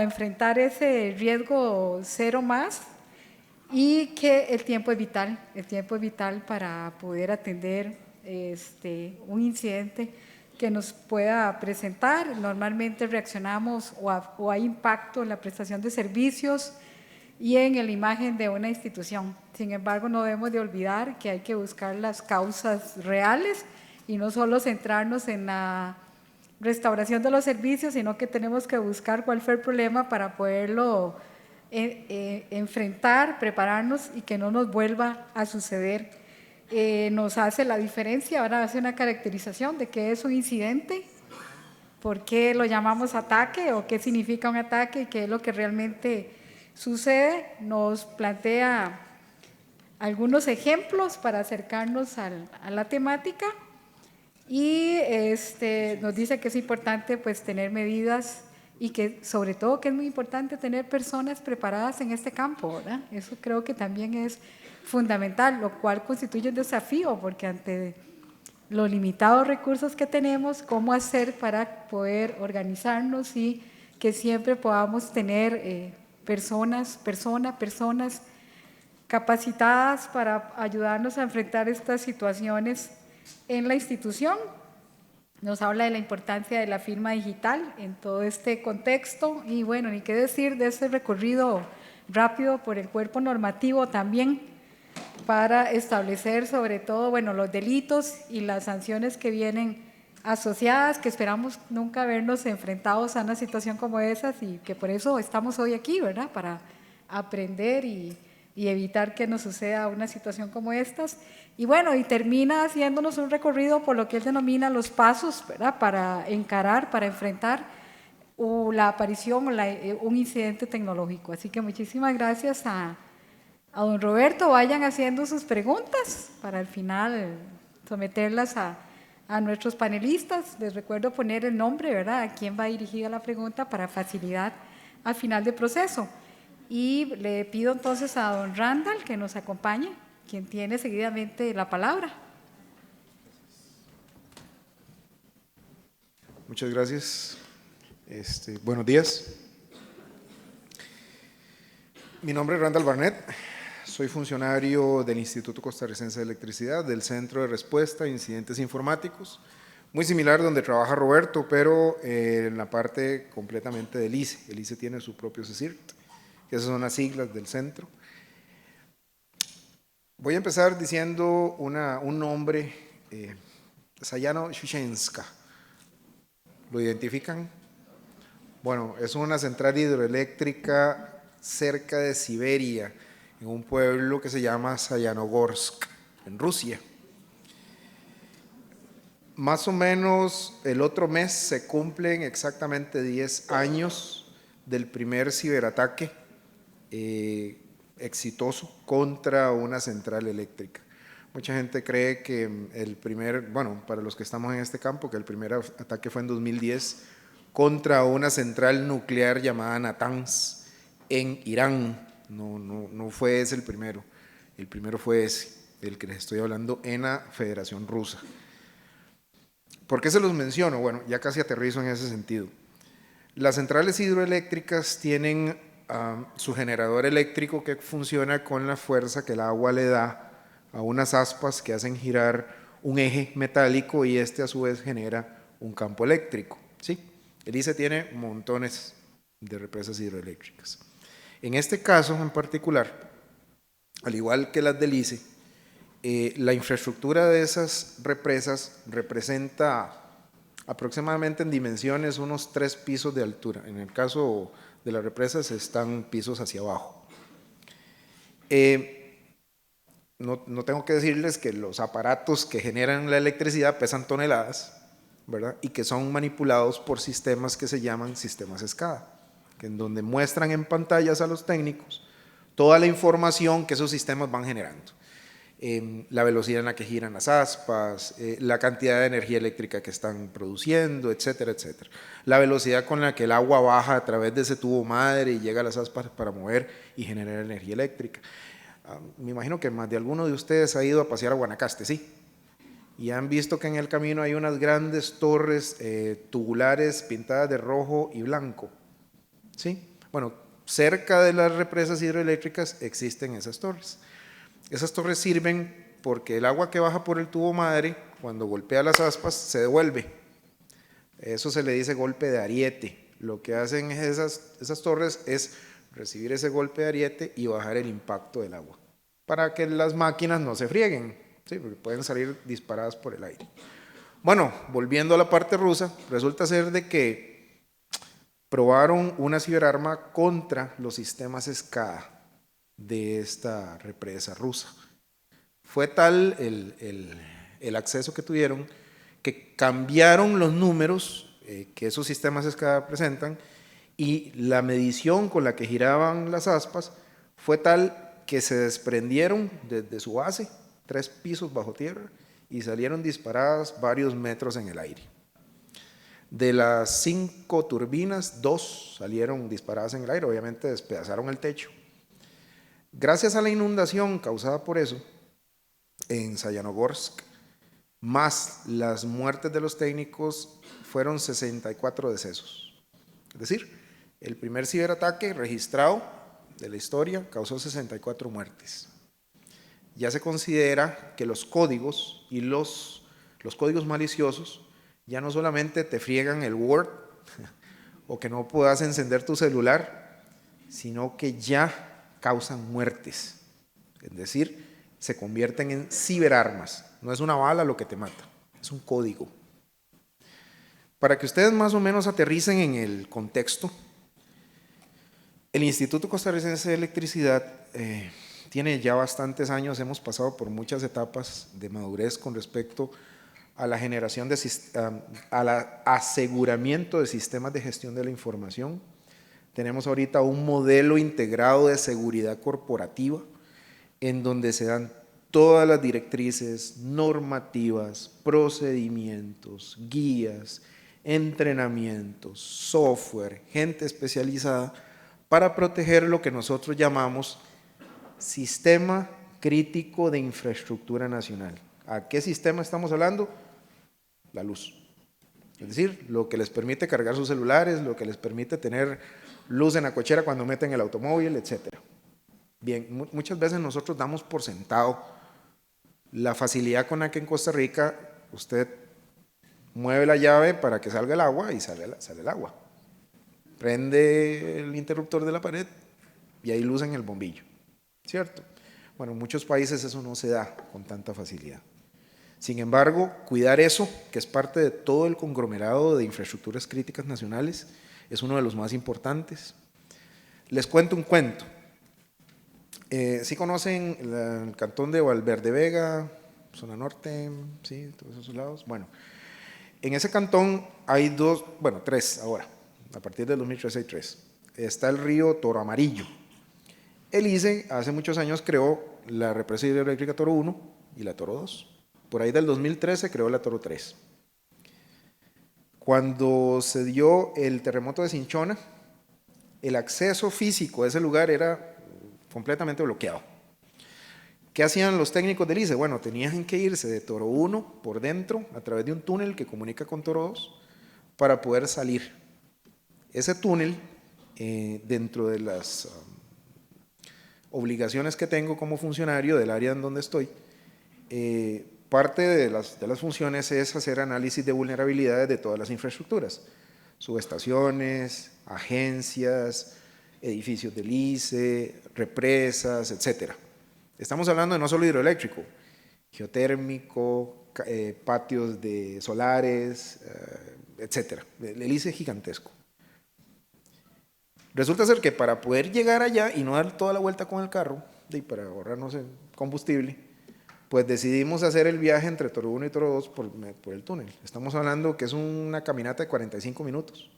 enfrentar ese riesgo cero más, y que el tiempo es vital para poder atender un incidente que nos pueda presentar. Normalmente reaccionamos o hay impacto en la prestación de servicios y en la imagen de una institución. Sin embargo, no debemos de olvidar que hay que buscar las causas reales y no solo centrarnos en la restauración de los servicios, sino que tenemos que buscar cuál fue el problema para poderlo enfrentar, prepararnos y que no nos vuelva a suceder. Nos hace la diferencia, ahora hace una caracterización de qué es un incidente, por qué lo llamamos ataque o qué significa un ataque y qué es lo que realmente sucede. Nos plantea algunos ejemplos para acercarnos a la temática y nos dice que es importante pues tener medidas y que sobre todo que es muy importante tener personas preparadas en este campo, ¿verdad? Eso creo que también es fundamental, lo cual constituye un desafío porque ante los limitados recursos que tenemos, cómo hacer para poder organizarnos y que siempre podamos tener personas capacitadas para ayudarnos a enfrentar estas situaciones en la institución. Nos habla de la importancia de la firma digital en todo este contexto y bueno, ni qué decir de este recorrido rápido por el cuerpo normativo también para establecer sobre todo, bueno, los delitos y las sanciones que vienen asociadas, que esperamos nunca vernos enfrentados a una situación como esas y que por eso estamos hoy aquí, ¿verdad? Para aprender y evitar que nos suceda una situación como estas. Y bueno, y termina haciéndonos un recorrido por lo que él denomina los pasos, ¿verdad? Para encarar, para enfrentar la aparición o un incidente tecnológico. Así que muchísimas gracias a don Roberto. Vayan haciendo sus preguntas para al final someterlas a nuestros panelistas. Les recuerdo poner el nombre, ¿verdad? A quién va dirigida la pregunta para facilidad al final del proceso. Y le pido entonces a don Randall que nos acompañe, quien tiene seguidamente la palabra. Muchas gracias. Buenos días. Mi nombre es Randall Barnett. Soy funcionario del Instituto Costarricense de Electricidad, del Centro de Respuesta a Incidentes Informáticos, muy similar donde trabaja Roberto, pero en la parte completamente del ICE. El ICE tiene su propio CSIRT, que esas son las siglas del centro. Voy a empezar diciendo un nombre, Sayano Shishenska. ¿Lo identifican? Bueno, es una central hidroeléctrica cerca de Siberia, en un pueblo que se llama Sayanogorsk, en Rusia. Más o menos el otro mes se cumplen exactamente 10 años del primer ciberataque exitoso contra una central eléctrica. Mucha gente cree que para los que estamos en este campo, que el primer ataque fue en 2010 contra una central nuclear llamada Natanz en Irán. No fue ese el primero fue ese, del que les estoy hablando, en la Federación Rusa. ¿Por qué se los menciono? Bueno, ya casi aterrizo en ese sentido. Las centrales hidroeléctricas tienen su generador eléctrico que funciona con la fuerza que el agua le da a unas aspas que hacen girar un eje metálico y a su vez genera un campo eléctrico, ¿sí? El ICE tiene montones de represas hidroeléctricas. En este caso en particular, al igual que las del ICE, la infraestructura de esas represas representa aproximadamente en dimensiones unos 3 pisos de altura. En el caso de las represas están pisos hacia abajo. No tengo que decirles que los aparatos que generan la electricidad pesan toneladas, ¿verdad? Y que son manipulados por sistemas que se llaman sistemas SCADA, que en donde muestran en pantallas a los técnicos toda la información que esos sistemas van generando. La velocidad en la que giran las aspas, la cantidad de energía eléctrica que están produciendo, etcétera, etcétera. La velocidad con la que el agua baja a través de ese tubo madre y llega a las aspas para mover y generar energía eléctrica. Me imagino que más de alguno de ustedes ha ido a pasear a Guanacaste, ¿sí? Y han visto que en el camino hay unas grandes torres tubulares pintadas de rojo y blanco, ¿sí? Bueno, cerca de las represas hidroeléctricas existen esas torres. Esas torres sirven porque el agua que baja por el tubo madre, cuando golpea las aspas, se devuelve. Eso se le dice golpe de ariete. Lo que hacen esas torres es recibir ese golpe de ariete y bajar el impacto del agua, para que las máquinas no se frieguen, ¿sí? Porque pueden salir disparadas por el aire. Bueno, volviendo a la parte rusa, resulta ser de que probaron una ciberarma contra los sistemas SCADA de esta represa rusa. Fue tal el acceso que tuvieron que cambiaron los números que esos sistemas SCADA presentan y la medición con la que giraban las aspas fue tal que se desprendieron desde su base, 3 pisos bajo tierra, y salieron disparadas varios metros en el aire. De las 5 turbinas, 2 salieron disparadas en el aire, obviamente despedazaron el techo. Gracias a la inundación causada por eso, en Sayanogorsk, más las muertes de los técnicos, fueron 64 decesos. Es decir, el primer ciberataque registrado de la historia causó 64 muertes. Ya se considera que los códigos y los códigos maliciosos ya no solamente te friegan el Word o que no puedas encender tu celular, sino que ya causan muertes. Es decir, se convierten en ciberarmas. No es una bala lo que te mata, es un código. Para que ustedes más o menos aterricen en el contexto, el Instituto Costarricense de Electricidad tiene ya bastantes años, hemos pasado por muchas etapas de madurez con respecto a la generación al aseguramiento de sistemas de gestión de la información. Tenemos ahorita un modelo integrado de seguridad corporativa en donde se dan todas las directrices, normativas, procedimientos, guías, entrenamientos, software, gente especializada para proteger lo que nosotros llamamos Sistema Crítico de Infraestructura Nacional. ¿A qué sistema estamos hablando? La luz. Es decir, lo que les permite cargar sus celulares, lo que les permite tener luz en la cochera cuando meten el automóvil, etc. Bien, muchas veces nosotros damos por sentado la facilidad con la que en Costa Rica usted mueve la llave para que salga el agua y sale el agua. Prende el interruptor de la pared y hay luz en el bombillo, ¿cierto? Bueno, en muchos países eso no se da con tanta facilidad. Sin embargo, cuidar eso, que es parte de todo el conglomerado de infraestructuras críticas nacionales, es uno de los más importantes. Les cuento un cuento. ¿Sí conocen el cantón de Valverde Vega, zona norte, sí, todos esos lados? Bueno, en ese cantón hay tres ahora, a partir del 2013 hay 3. Está el río Toro Amarillo. El ICE hace muchos años creó la represa hidroeléctrica Toro 1 y la Toro 2. Por ahí del 2013 creó la Toro 3. Cuando se dio el terremoto de Cinchona, el acceso físico a ese lugar era completamente bloqueado. ¿Qué hacían los técnicos del ICE? Bueno, tenían que irse de Toro 1 por dentro a través de un túnel que comunica con Toro 2 para poder salir. Ese túnel, dentro de las obligaciones que tengo como funcionario del área en donde estoy, parte de las funciones es hacer análisis de vulnerabilidades de todas las infraestructuras, subestaciones, agencias, edificios del ICE, represas, etc. Estamos hablando de no solo hidroeléctrico, geotérmico, patios de solares, etc. El ICE es gigantesco. Resulta ser que para poder llegar allá y no dar toda la vuelta con el carro, y para ahorrarnos el combustible, pues decidimos hacer el viaje entre Toro 1 y Toro 2 por el túnel. Estamos hablando que es una caminata de 45 minutos,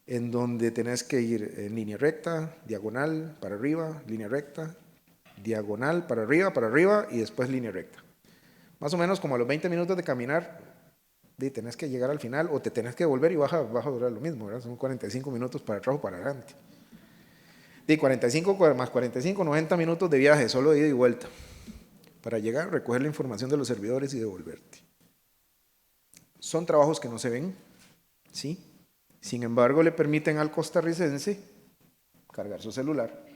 en donde tenés que ir en línea recta, diagonal, para arriba, línea recta, diagonal, para arriba y después línea recta. Más o menos como a los 20 minutos de caminar, tenés que llegar al final o te tenés que volver y vas a durar lo mismo, ¿verdad? Son 45 minutos para atrás o para adelante. 45 más 45, 90 minutos de viaje, solo de ida y vuelta, para llegar, recoger la información de los servidores y devolverte. Son trabajos que no se ven, ¿sí? Sin embargo, le permiten al costarricense cargar su celular,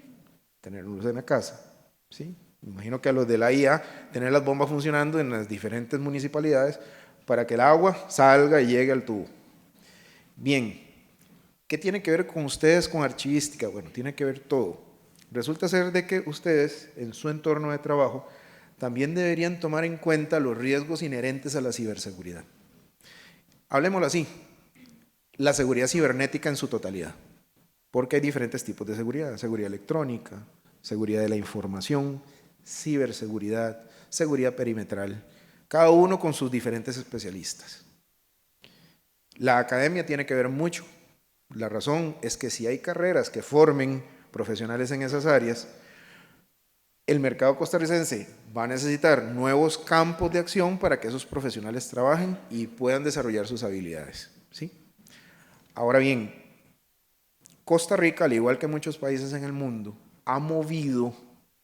tener luz en la casa, ¿sí? Me imagino que a los de la IA, tener las bombas funcionando en las diferentes municipalidades para que el agua salga y llegue al tubo. Bien, ¿qué tiene que ver con ustedes con archivística? Bueno, tiene que ver todo. Resulta ser de que ustedes, en su entorno de trabajo, también deberían tomar en cuenta los riesgos inherentes a la ciberseguridad. Hablemoslo así, la seguridad cibernética en su totalidad, porque hay diferentes tipos de seguridad: seguridad electrónica, seguridad de la información, ciberseguridad, seguridad perimetral, cada uno con sus diferentes especialistas. La academia tiene que ver mucho. La razón es que si hay carreras que formen profesionales en esas áreas, El mercado costarricense va a necesitar nuevos campos de acción para que esos profesionales trabajen y puedan desarrollar sus habilidades, ¿sí? Ahora bien, Costa Rica, al igual que muchos países en el mundo, ha movido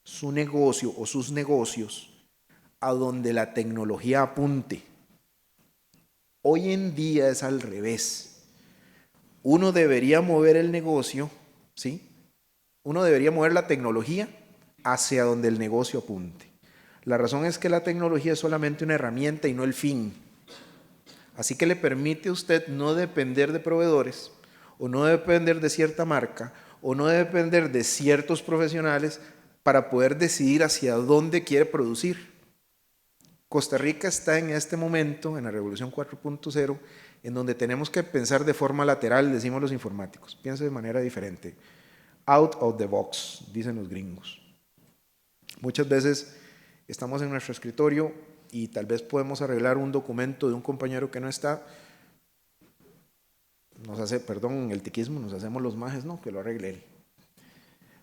su negocio o sus negocios a donde la tecnología apunte. Hoy en día es al revés. Uno debería mover el negocio, ¿sí? Uno debería mover la tecnología hacia donde el negocio apunte. La razón es que la tecnología es solamente una herramienta y no el fin. Así que le permite a usted no depender de proveedores, o no depender de cierta marca, o no depender de ciertos profesionales para poder decidir hacia dónde quiere producir. Costa Rica está en este momento, en la Revolución 4.0, en donde tenemos que pensar de forma lateral, decimos los informáticos, piense de manera diferente. Out of the box, dicen los gringos. Muchas veces estamos en nuestro escritorio y tal vez podemos arreglar un documento de un compañero que no está. Nos hace, perdón, el tiquismo, nos hacemos los majes, no, que lo arregle él.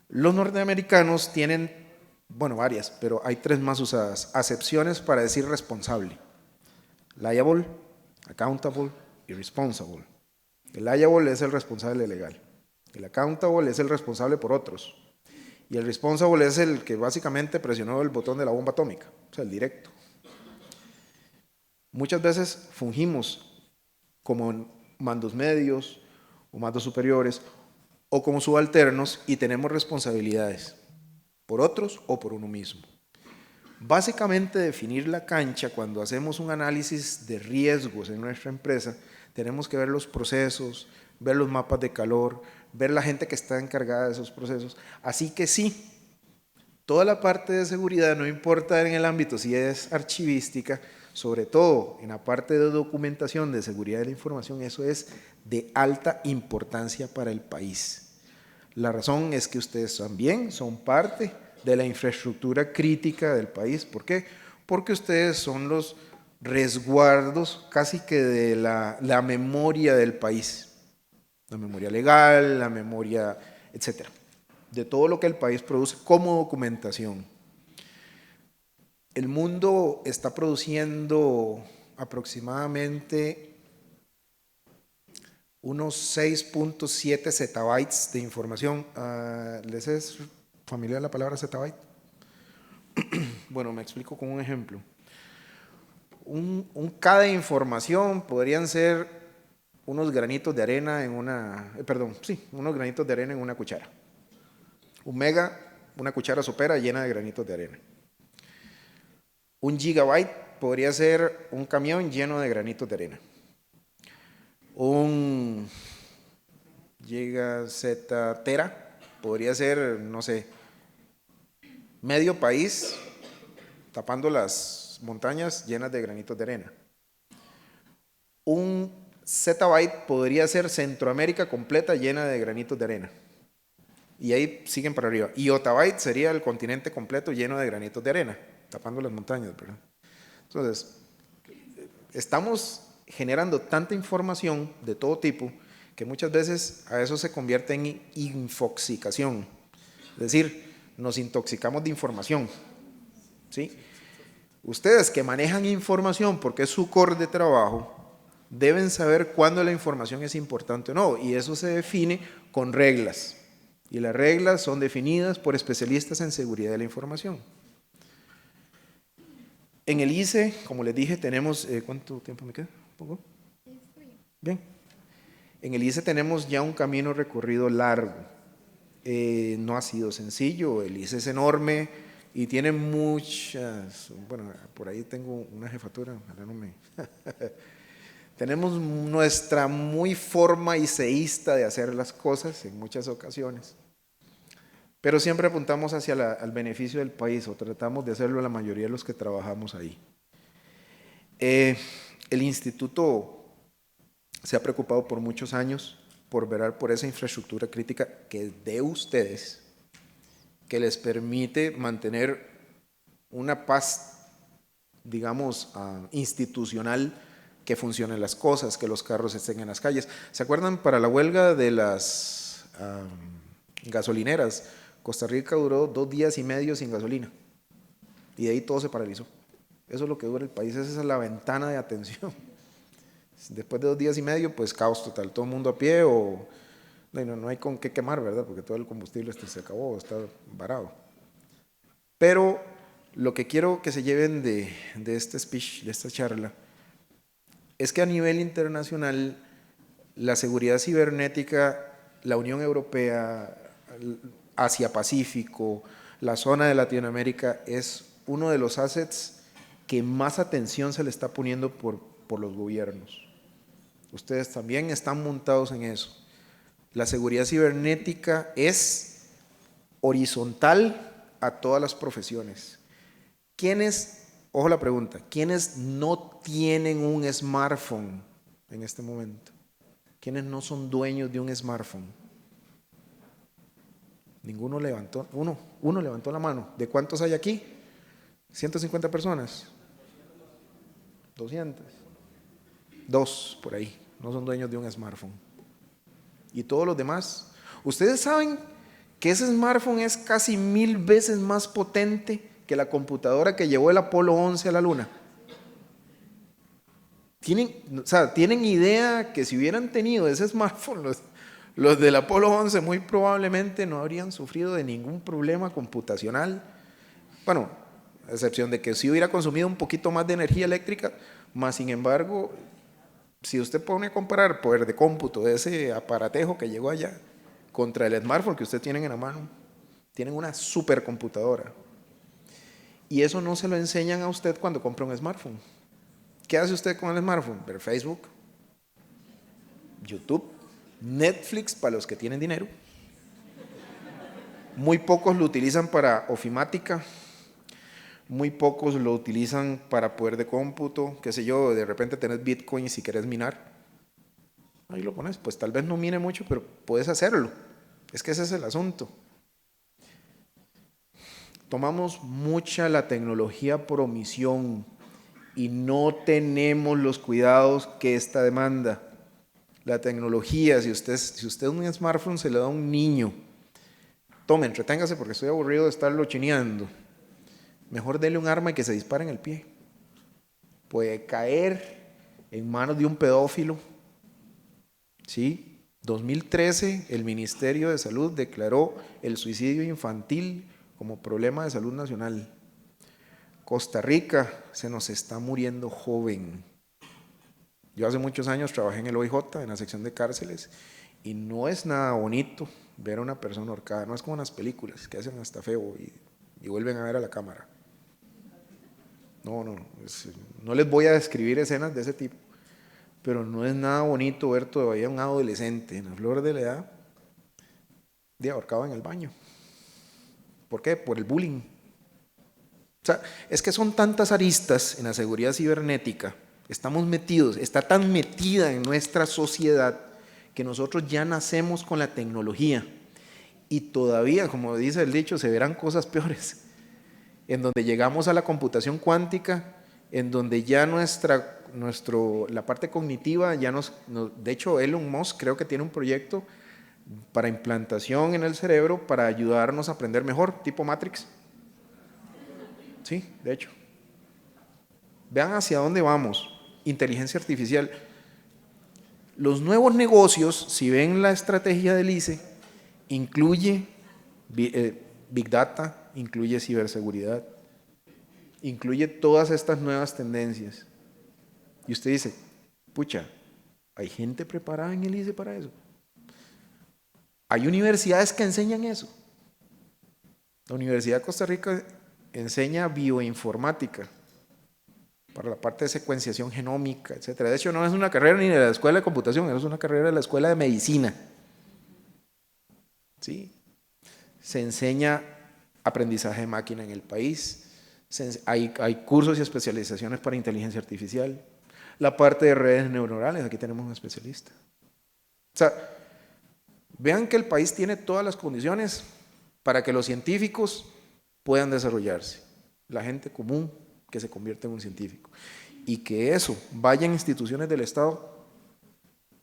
Los norteamericanos tienen, bueno, varias, pero hay 3 más usadas, acepciones para decir responsable: liable, accountable y responsible. El liable es el responsable legal, el accountable es el responsable por otros, y el responsible es el que básicamente presionó el botón de la bomba atómica, o sea, el directo. Muchas veces fungimos como mandos medios o mandos superiores o como subalternos y tenemos responsabilidades por otros o por uno mismo. Básicamente definir la cancha, cuando hacemos un análisis de riesgos en nuestra empresa, tenemos que ver los procesos, ver los mapas de calor, ver la gente que está encargada de esos procesos. Así que sí, toda la parte de seguridad, no importa en el ámbito si es archivística, sobre todo en la parte de documentación de seguridad de la información, eso es de alta importancia para el país. La razón es que ustedes también son parte de la infraestructura crítica del país. ¿Por qué? Porque ustedes son los resguardos casi que de la memoria del país. La memoria legal, la memoria, etcétera. De todo lo que el país produce como documentación. El mundo está produciendo aproximadamente unos 6.7 zettabytes de información. ¿Les es familiar la palabra zettabyte? Bueno, me explico con un ejemplo. Un K de información podrían ser unos granitos de arena en unos granitos de arena en una cuchara. Un mega, una cuchara sopera llena de granitos de arena. Un gigabyte podría ser un camión lleno de granitos de arena. Un gigazetatera podría ser, no sé, medio país tapando las montañas llenas de granitos de arena. Un zettabyte podría ser Centroamérica completa llena de granitos de arena. Y ahí siguen para arriba. Y otabyte sería el continente completo lleno de granitos de arena, tapando las montañas, ¿verdad? Entonces, estamos generando tanta información de todo tipo que muchas veces a eso se convierte en infoxicación. Es decir, nos intoxicamos de información, ¿sí? Ustedes que manejan información porque es su core de trabajo, deben saber cuándo la información es importante o no, y eso se define con reglas. Y las reglas son definidas por especialistas en seguridad de la información. En el ICE, como les dije, tenemos... ¿cuánto tiempo me queda? ¿Poco? Bien. En el ICE tenemos ya un camino recorrido largo. No ha sido sencillo, el ICE es enorme y tiene muchas... Bueno, por ahí tengo una jefatura, ojalá no me... Tenemos nuestra muy forma iceísta de hacer las cosas en muchas ocasiones, pero siempre apuntamos hacia el beneficio del país, o tratamos de hacerlo la mayoría de los que trabajamos ahí. El instituto se ha preocupado por muchos años por velar por esa infraestructura crítica que es de ustedes, que les permite mantener una paz, digamos, institucional, que funcionen las cosas, que los carros estén en las calles. ¿Se acuerdan para la huelga de las gasolineras? Costa Rica duró 2 días y medio sin gasolina. Y de ahí todo se paralizó. Eso es lo que dura el país, esa es la ventana de atención. Después de 2 días y medio, pues caos total, todo el mundo a pie o no hay con qué quemar, ¿verdad? Porque todo el combustible se acabó, está varado. Pero lo que quiero que se lleven de este speech, de esta charla, es que a nivel internacional la seguridad cibernética, la Unión Europea, Asia-Pacífico, la zona de Latinoamérica es uno de los assets que más atención se le está poniendo por los gobiernos. Ustedes también están montados en eso. La seguridad cibernética es horizontal a todas las profesiones. ¿Quiénes, ojo la pregunta, quiénes no tienen un smartphone en este momento? ¿Quiénes no son dueños de un smartphone? Ninguno levantó, uno levantó la mano. ¿De cuántos hay aquí? 150 personas. 200. 2 por ahí, no son dueños de un smartphone. Y todos los demás, ustedes saben que ese smartphone es casi 1000 veces más potente que la computadora que llevó el Apolo 11 a la Luna. ¿Tienen idea que si hubieran tenido ese smartphone, los del Apolo 11 muy probablemente no habrían sufrido de ningún problema computacional? Bueno, a excepción de que sí hubiera consumido un poquito más de energía eléctrica, más sin embargo, si usted pone a comparar poder de cómputo de ese aparatejo que llegó allá contra el smartphone que ustedes tienen en la mano, tienen una supercomputadora. Y eso no se lo enseñan a usted cuando compra un smartphone. ¿Qué hace usted con el smartphone? Ver Facebook, YouTube, Netflix para los que tienen dinero. Muy pocos lo utilizan para ofimática, muy pocos lo utilizan para poder de cómputo, qué sé yo, de repente tenés Bitcoin y si querés minar, ahí lo pones, pues tal vez no mine mucho, pero puedes hacerlo. Es que ese es el asunto. Tomamos mucha la tecnología por omisión y no tenemos los cuidados que esta demanda. La tecnología, si usted un smartphone se le da a un niño, tome, entreténgase porque estoy aburrido de estarlo chineando. Mejor dele un arma y que se dispare en el pie. Puede caer en manos de un pedófilo. ¿Sí? 2013 el Ministerio de Salud declaró el suicidio infantil como problema de salud nacional. Costa Rica se nos está muriendo joven. Yo hace muchos años trabajé en el OIJ, en la sección de cárceles, y no es nada bonito ver a una persona ahorcada. No es como en las películas que hacen hasta feo y vuelven a ver a la cámara. No les voy a describir escenas de ese tipo, pero no es nada bonito ver todavía a un adolescente en la flor de la edad de ahorcado en el baño. ¿Por qué? Por el bullying. O sea, es que son tantas aristas en la seguridad cibernética, estamos metidos, está tan metida en nuestra sociedad que nosotros ya nacemos con la tecnología y todavía, como dice el dicho, se verán cosas peores, en donde llegamos a la computación cuántica, en donde ya la parte cognitiva ya de hecho Elon Musk creo que tiene un proyecto para implantación en el cerebro para ayudarnos a aprender mejor, tipo Matrix. Sí, de hecho. Vean hacia dónde vamos. Inteligencia artificial. Los nuevos negocios, si ven la estrategia del ICE, incluye Big Data, incluye ciberseguridad, incluye todas estas nuevas tendencias. Y usted dice, pucha, ¿hay gente preparada en el ICE para eso? Hay universidades que enseñan eso. La Universidad de Costa Rica enseña bioinformática para la parte de secuenciación genómica, etc. De hecho, no es una carrera ni de la escuela de computación, es una carrera de la escuela de medicina. ¿Sí? Se enseña aprendizaje de máquina en el país, hay cursos y especializaciones para inteligencia artificial, la parte de redes neuronales, aquí tenemos un especialista. O sea, vean que el país tiene todas las condiciones para que los científicos puedan desarrollarse, la gente común que se convierte en un científico, y que eso vaya en instituciones del Estado,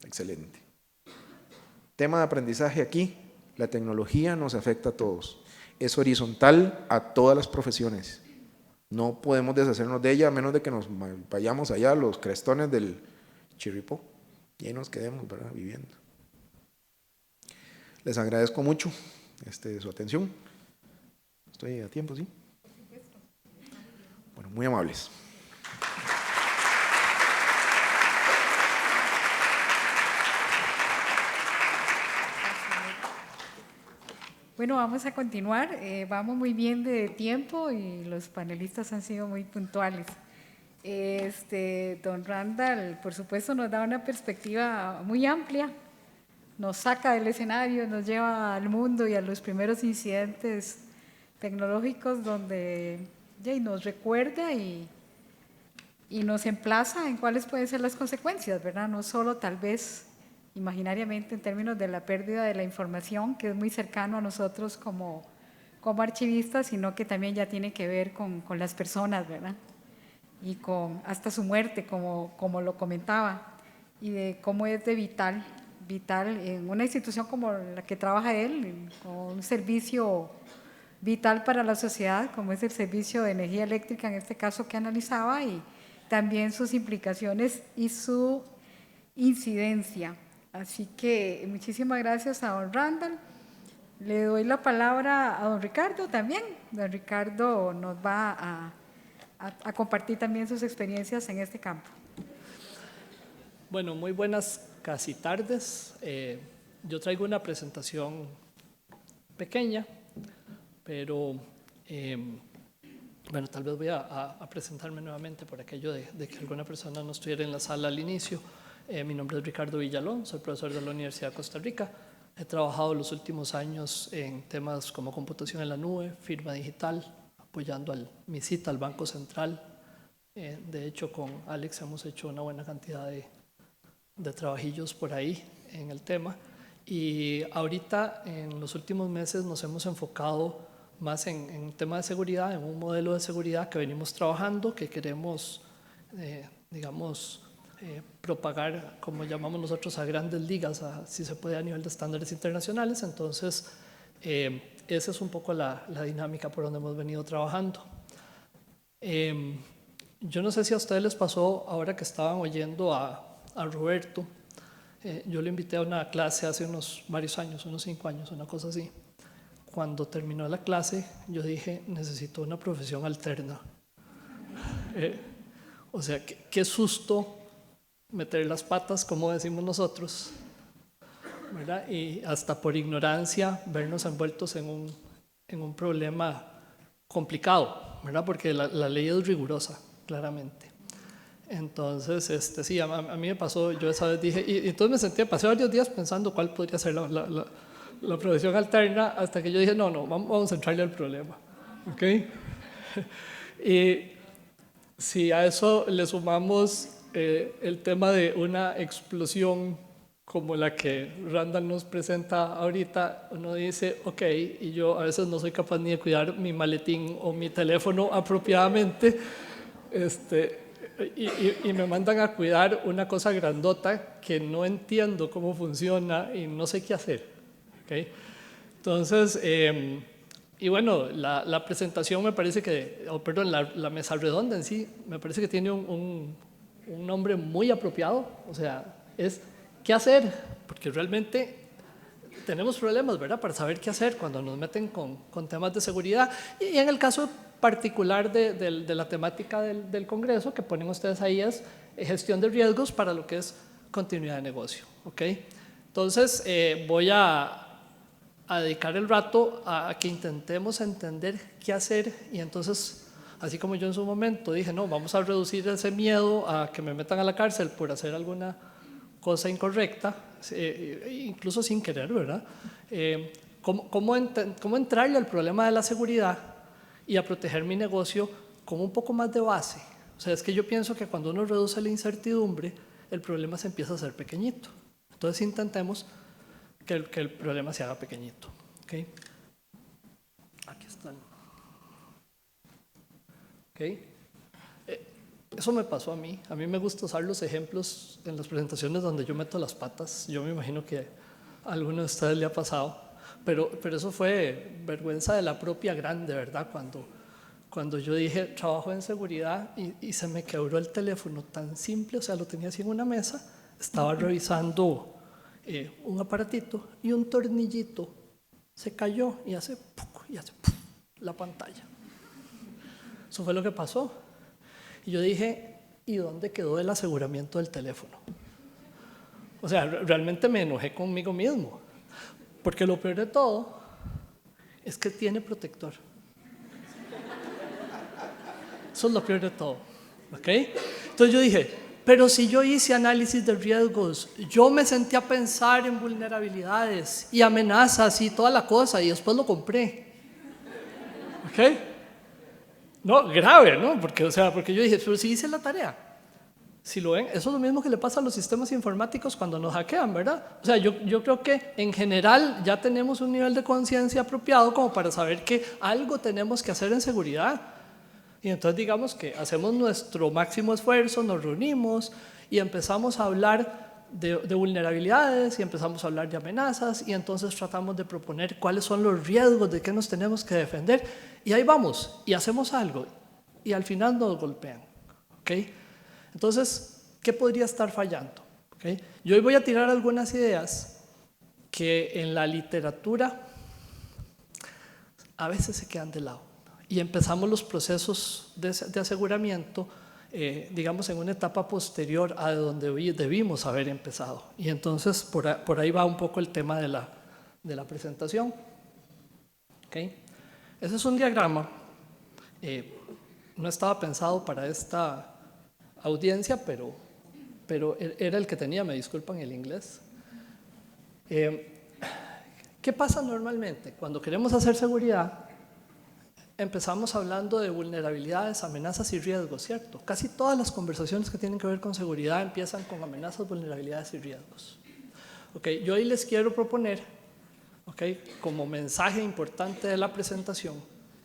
excelente. Tema de aprendizaje aquí, la tecnología nos afecta a todos. es horizontal a todas las profesiones. No podemos deshacernos de ella a menos de que nos vayamos allá a los crestones del Chirripó y ahí nos quedemos, ¿verdad?, viviendo. Les agradezco mucho su atención. Estoy a tiempo, ¿sí? Bueno, muy amables. Bueno, vamos a continuar. Vamos muy bien de tiempo y los panelistas han sido muy puntuales. Don Randall, por supuesto, nos da una perspectiva muy amplia, nos saca del escenario, nos lleva al mundo y a los primeros incidentes tecnológicos donde nos recuerda y nos emplaza en cuáles pueden ser las consecuencias, ¿verdad? No solo tal vez imaginariamente en términos de la pérdida de la información, que es muy cercano a nosotros como archivistas, sino que también ya tiene que ver con las personas, ¿verdad? Y con hasta su muerte, como lo comentaba, y de cómo es de vital en una institución como la que trabaja él, con un servicio vital para la sociedad, como es el servicio de energía eléctrica, en este caso que analizaba, y también sus implicaciones y su incidencia. Así que muchísimas gracias a don Randall. Le doy la palabra a don Ricardo también. Don Ricardo nos va a compartir también sus experiencias en este campo. Bueno, muy buenas casi tardes. Yo traigo una presentación pequeña, pero bueno, tal vez voy a presentarme nuevamente por aquello de que alguna persona no estuviera en la sala al inicio. Mi nombre es Ricardo Villalón, soy profesor de la Universidad de Costa Rica. He trabajado los últimos años en temas como computación en la nube, firma digital, apoyando al MISIT, al Banco Central. De hecho, con Alex hemos hecho una buena cantidad de trabajillos por ahí en el tema. Y ahorita, en los últimos meses, nos hemos enfocado más en tema de seguridad, en un modelo de seguridad que venimos trabajando, que queremos, digamos, propagar, como llamamos nosotros, a grandes ligas, si se puede, a nivel de estándares internacionales. Entonces, esa es un poco la dinámica por donde hemos venido trabajando. Yo no sé si a ustedes les pasó ahora que estaban oyendo a Roberto. Yo lo invité a una clase hace varios años, unos 5 años, una cosa así. Cuando terminó la clase, yo dije, necesito una profesión alterna. O sea, qué susto meter las patas, como decimos nosotros, ¿verdad? Y hasta por ignorancia vernos envueltos en un problema complicado, ¿verdad? Porque la ley es rigurosa, claramente. Entonces, sí, a mí me pasó, yo esa vez dije, y entonces pasé varios días pensando cuál podría ser la profesión alterna, hasta que yo dije, no, vamos a entrarle al problema, ¿ok? Y si a eso le sumamos el tema de una explosión como la que Randall nos presenta ahorita, uno dice, ok, y yo a veces no soy capaz ni de cuidar mi maletín o mi teléfono apropiadamente, y me mandan a cuidar una cosa grandota que no entiendo cómo funciona y no sé qué hacer, ¿okay? Entonces, y bueno, la presentación me parece que, perdón, la mesa redonda en sí, me parece que tiene un nombre muy apropiado, o sea, es ¿qué hacer? Porque realmente tenemos problemas, ¿verdad?, para saber qué hacer cuando nos meten con temas de seguridad. Y en el caso particular de la temática del Congreso que ponen ustedes ahí es gestión de riesgos para lo que es continuidad de negocio, ¿ok? Entonces, voy a dedicar el rato a que intentemos entender qué hacer, y entonces, así como yo en su momento dije, no, vamos a reducir ese miedo a que me metan a la cárcel por hacer alguna cosa incorrecta, incluso sin querer, ¿verdad? ¿Cómo entrarle al problema de la seguridad y a proteger mi negocio con un poco más de base? O sea, es que yo pienso que cuando uno reduce la incertidumbre, el problema se empieza a hacer pequeñito. Entonces intentemos que el problema se haga pequeñito, ¿okay? Aquí están. ¿Okay? Eso me pasó a mí. A mí me gusta usar los ejemplos en las presentaciones donde yo meto las patas. Yo me imagino que a alguno de ustedes le ha pasado. pero eso fue vergüenza de la propia grande, ¿verdad? Cuando yo dije trabajo en seguridad y se me quebró el teléfono tan simple, o sea, lo tenía así en una mesa, estaba revisando un aparatito y un tornillito se cayó y hace la pantalla. Eso fue lo que pasó. Y yo dije, ¿y dónde quedó el aseguramiento del teléfono? O sea, realmente me enojé conmigo mismo, porque lo peor de todo es que tiene protector. Eso es lo peor de todo, ¿ok? Entonces yo dije, pero si yo hice análisis de riesgos, yo me senté a pensar en vulnerabilidades y amenazas y toda la cosa, y después lo compré, ¿ok? No, grave, ¿no? Porque yo dije, pero si hice la tarea. Si lo ven, eso es lo mismo que le pasa a los sistemas informáticos cuando nos hackean, ¿verdad? O sea, yo creo que en general ya tenemos un nivel de conciencia apropiado como para saber que algo tenemos que hacer en seguridad. Y entonces digamos que hacemos nuestro máximo esfuerzo, nos reunimos y empezamos a hablar de vulnerabilidades y empezamos a hablar de amenazas y entonces tratamos de proponer cuáles son los riesgos, de qué nos tenemos que defender. Y ahí vamos y hacemos algo y al final nos golpean, ¿ok? Entonces, ¿qué podría estar fallando? ¿Okay? Yo hoy voy a tirar algunas ideas que en la literatura a veces se quedan de lado y empezamos los procesos de aseguramiento, digamos, en una etapa posterior a donde debimos haber empezado. Y entonces, por ahí va un poco el tema de la presentación. ¿Okay? Ese es un diagrama. No estaba pensado para esta audiencia, pero era el que tenía, me disculpan el inglés. ¿Qué pasa normalmente? Cuando queremos hacer seguridad, empezamos hablando de vulnerabilidades, amenazas y riesgos, ¿cierto? Casi todas las conversaciones que tienen que ver con seguridad empiezan con amenazas, vulnerabilidades y riesgos. Okay, yo hoy les quiero proponer, como mensaje importante de la presentación,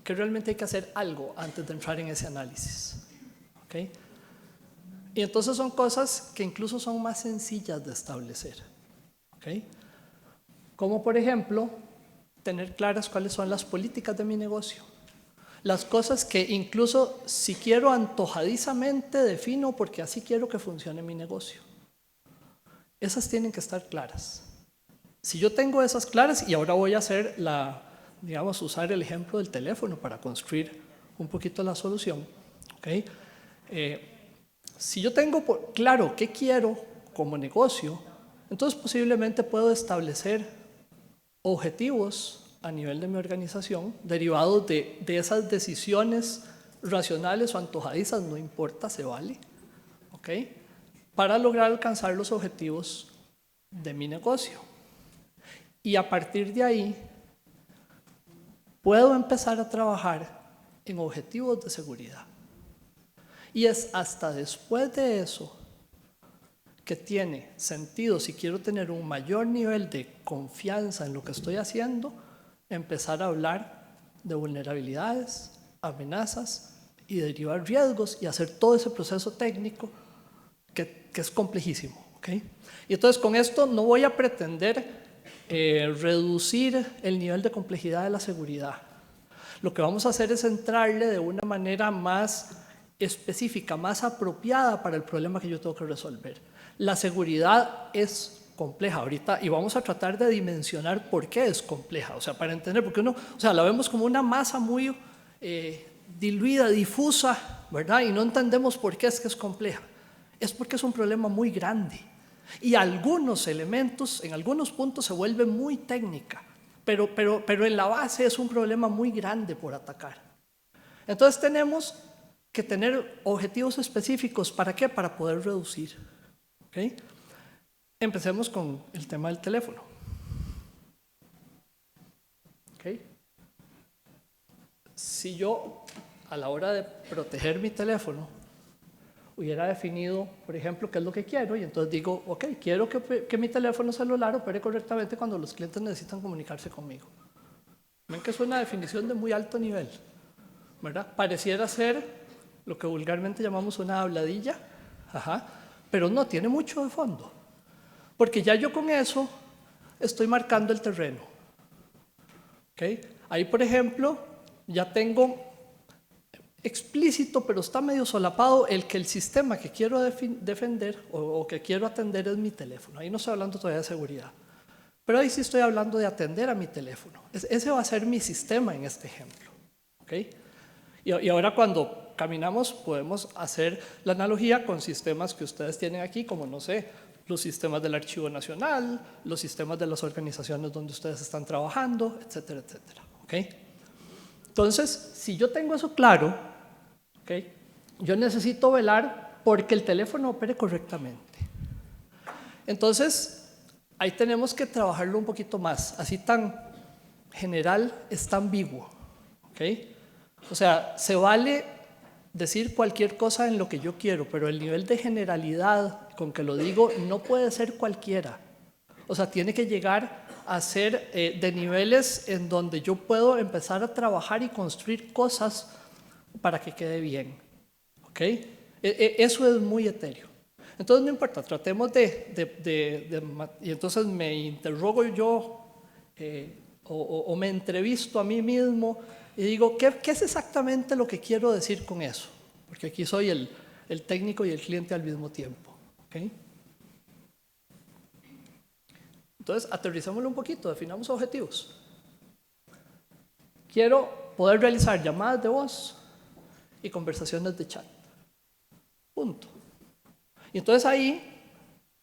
que realmente hay que hacer algo antes de entrar en ese análisis. ¿Okay? Y entonces son cosas que incluso son más sencillas de establecer. ¿Okay? Como por ejemplo, tener claras cuáles son las políticas de mi negocio. Las cosas que incluso si quiero antojadizamente defino porque así quiero que funcione mi negocio. Esas tienen que estar claras. Si yo tengo esas claras, y ahora voy a hacer usar el ejemplo del teléfono para construir un poquito la solución. ¿Okay? Si yo tengo claro qué quiero como negocio, entonces posiblemente puedo establecer objetivos a nivel de mi organización derivados de esas decisiones racionales o antojadizas, no importa, se vale, ¿okay? Para lograr alcanzar los objetivos de mi negocio. Y a partir de ahí, puedo empezar a trabajar en objetivos de seguridad. Y es hasta después de eso que tiene sentido, si quiero tener un mayor nivel de confianza en lo que estoy haciendo, empezar a hablar de vulnerabilidades, amenazas y derivar riesgos y hacer todo ese proceso técnico que es complejísimo. ¿Okay? Y entonces con esto no voy a pretender reducir el nivel de complejidad de la seguridad. Lo que vamos a hacer es entrarle de una manera más específica, más apropiada para el problema que yo tengo que resolver. La seguridad es compleja ahorita y vamos a tratar de dimensionar por qué es compleja, o sea, para entender, porque la vemos como una masa muy diluida, difusa, ¿verdad? Y no entendemos por qué es que es compleja. Es porque es un problema muy grande y algunos elementos, en algunos puntos se vuelve muy técnica, pero en la base es un problema muy grande por atacar. Entonces tenemos que tener objetivos específicos. ¿Para qué? Para poder reducir. ¿Okay? Empecemos con el tema del teléfono. ¿Okay? Si yo, a la hora de proteger mi teléfono, hubiera definido, por ejemplo, qué es lo que quiero, y entonces digo, ok, quiero que mi teléfono celular opere correctamente cuando los clientes necesitan comunicarse conmigo. Ven que es una definición de muy alto nivel, ¿verdad? Pareciera ser lo que vulgarmente llamamos una habladilla, pero no, tiene mucho de fondo. Porque ya yo con eso estoy marcando el terreno. ¿Okay? Ahí, por ejemplo, ya tengo explícito, pero está medio solapado, el que el sistema que quiero defender o que quiero atender es mi teléfono. Ahí no estoy hablando todavía de seguridad, pero ahí sí estoy hablando de atender a mi teléfono. Ese va a ser mi sistema en este ejemplo. ¿Okay? Y ahora cuando caminamos podemos hacer la analogía con sistemas que ustedes tienen aquí, como no sé, los sistemas del Archivo Nacional, los sistemas de las organizaciones donde ustedes están trabajando, etcétera, etcétera. ¿Okay? Entonces, si yo tengo eso claro, ¿okay? Yo necesito velar porque el teléfono opere correctamente. Entonces, ahí tenemos que trabajarlo un poquito más. Así tan general, es tan ambiguo. ¿Okay? O sea, se vale decir cualquier cosa en lo que yo quiero, pero el nivel de generalidad con que lo digo no puede ser cualquiera. O sea, tiene que llegar a ser de niveles en donde yo puedo empezar a trabajar y construir cosas para que quede bien. ¿Ok? Eso es muy etéreo. Entonces, no importa, tratemos y entonces me interrogo yo o me entrevisto a mí mismo y digo, ¿qué es exactamente lo que quiero decir con eso? Porque aquí soy el técnico y el cliente al mismo tiempo. ¿Okay? Entonces, aterricémoslo un poquito, definamos objetivos. Quiero poder realizar llamadas de voz y conversaciones de chat. Punto. Y entonces ahí,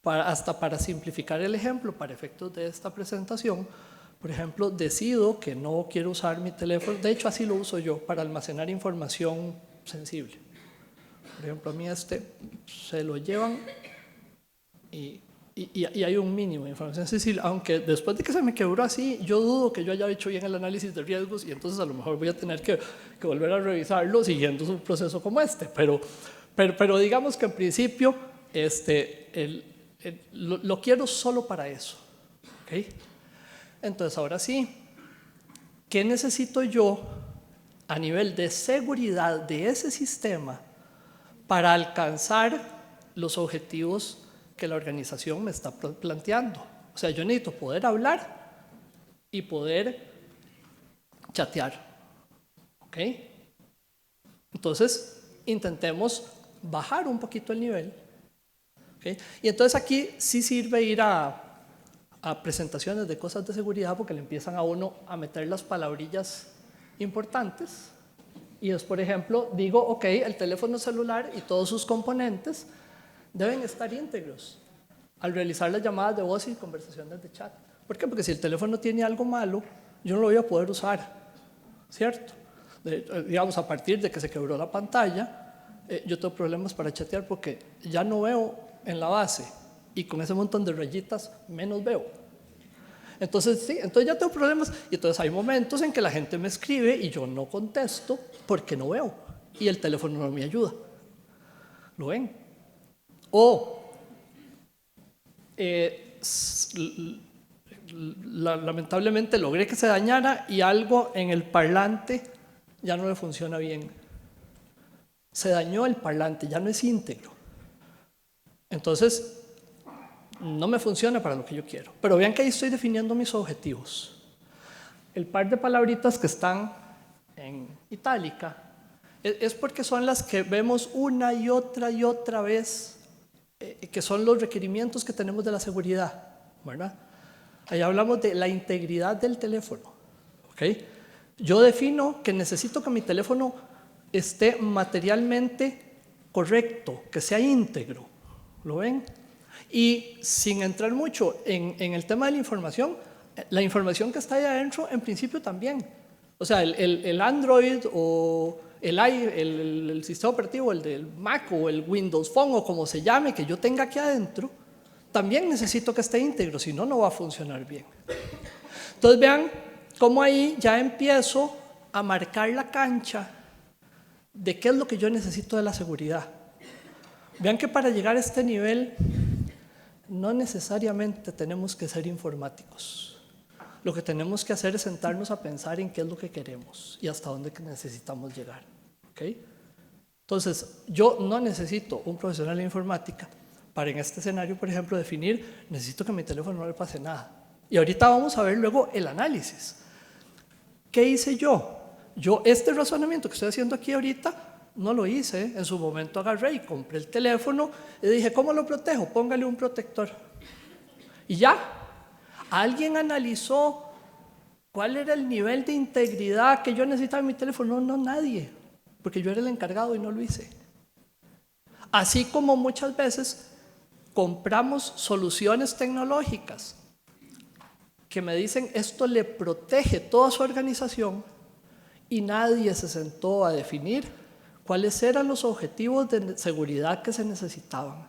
hasta para simplificar el ejemplo, para efectos de esta presentación, por ejemplo, decido que no quiero usar mi teléfono, de hecho así lo uso yo, para almacenar información sensible. Por ejemplo, a mí se lo llevan y hay un mínimo de información sensible, aunque después de que se me quebró así, yo dudo que yo haya hecho bien el análisis de riesgos y entonces a lo mejor voy a tener que volver a revisarlo siguiendo un proceso como este. Pero digamos que en principio lo quiero solo para eso. ¿Okay? Entonces, ahora sí, ¿qué necesito yo a nivel de seguridad de ese sistema para alcanzar los objetivos que la organización me está planteando? O sea, yo necesito poder hablar y poder chatear. ¿Ok? Entonces, intentemos bajar un poquito el nivel. ¿Okay? Y entonces aquí sí sirve ir a presentaciones de cosas de seguridad porque le empiezan a uno a meter las palabrillas importantes. Y es, por ejemplo, digo, ok, el teléfono celular y todos sus componentes deben estar íntegros al realizar las llamadas de voz y conversaciones de chat. ¿Por qué? Porque si el teléfono tiene algo malo, yo no lo voy a poder usar, ¿cierto? Digamos, a partir de que se quebró la pantalla, yo tengo problemas para chatear porque ya no veo en la base y con ese montón de rayitas menos veo. Entonces, sí, entonces ya tengo problemas y entonces hay momentos en que la gente me escribe y yo no contesto porque no veo y el teléfono no me ayuda. ¿Lo ven? O lamentablemente logré que se dañara y algo en el parlante ya no le funciona bien. Se dañó el parlante, ya no es íntegro. Entonces, no me funciona para lo que yo quiero. Pero vean que ahí estoy definiendo mis objetivos. El par de palabritas que están en itálica es porque son las que vemos una y otra vez, que son los requerimientos que tenemos de la seguridad, ¿verdad? Ahí hablamos de la integridad del teléfono. ¿Okay? Yo defino que necesito que mi teléfono esté materialmente correcto, que sea íntegro. ¿Lo ven? Y sin entrar mucho en el tema de la información que está ahí adentro, en principio también. O sea, el Android o el sistema operativo, el del Mac o el Windows Phone o como se llame, que yo tenga aquí adentro, también necesito que esté íntegro, si no, no va a funcionar bien. Entonces vean cómo ahí ya empiezo a marcar la cancha de qué es lo que yo necesito de la seguridad. Vean que para llegar a este nivel no necesariamente tenemos que ser informáticos. Lo que tenemos que hacer es sentarnos a pensar en qué es lo que queremos y hasta dónde necesitamos llegar. ¿Okay? Entonces, yo no necesito un profesional en informática para en este escenario, por ejemplo, definir, necesito que a mi teléfono no le pase nada. Y ahorita vamos a ver luego el análisis. ¿Qué hice yo? Yo este razonamiento que estoy haciendo aquí ahorita no lo hice. En su momento agarré y compré el teléfono y dije, ¿cómo lo protejo? Póngale un protector. Y ya. ¿Alguien analizó cuál era el nivel de integridad que yo necesitaba en mi teléfono? No, nadie. Porque yo era el encargado y no lo hice. Así como muchas veces compramos soluciones tecnológicas que me dicen esto le protege toda su organización y nadie se sentó a definir cuáles eran los objetivos de seguridad que se necesitaban.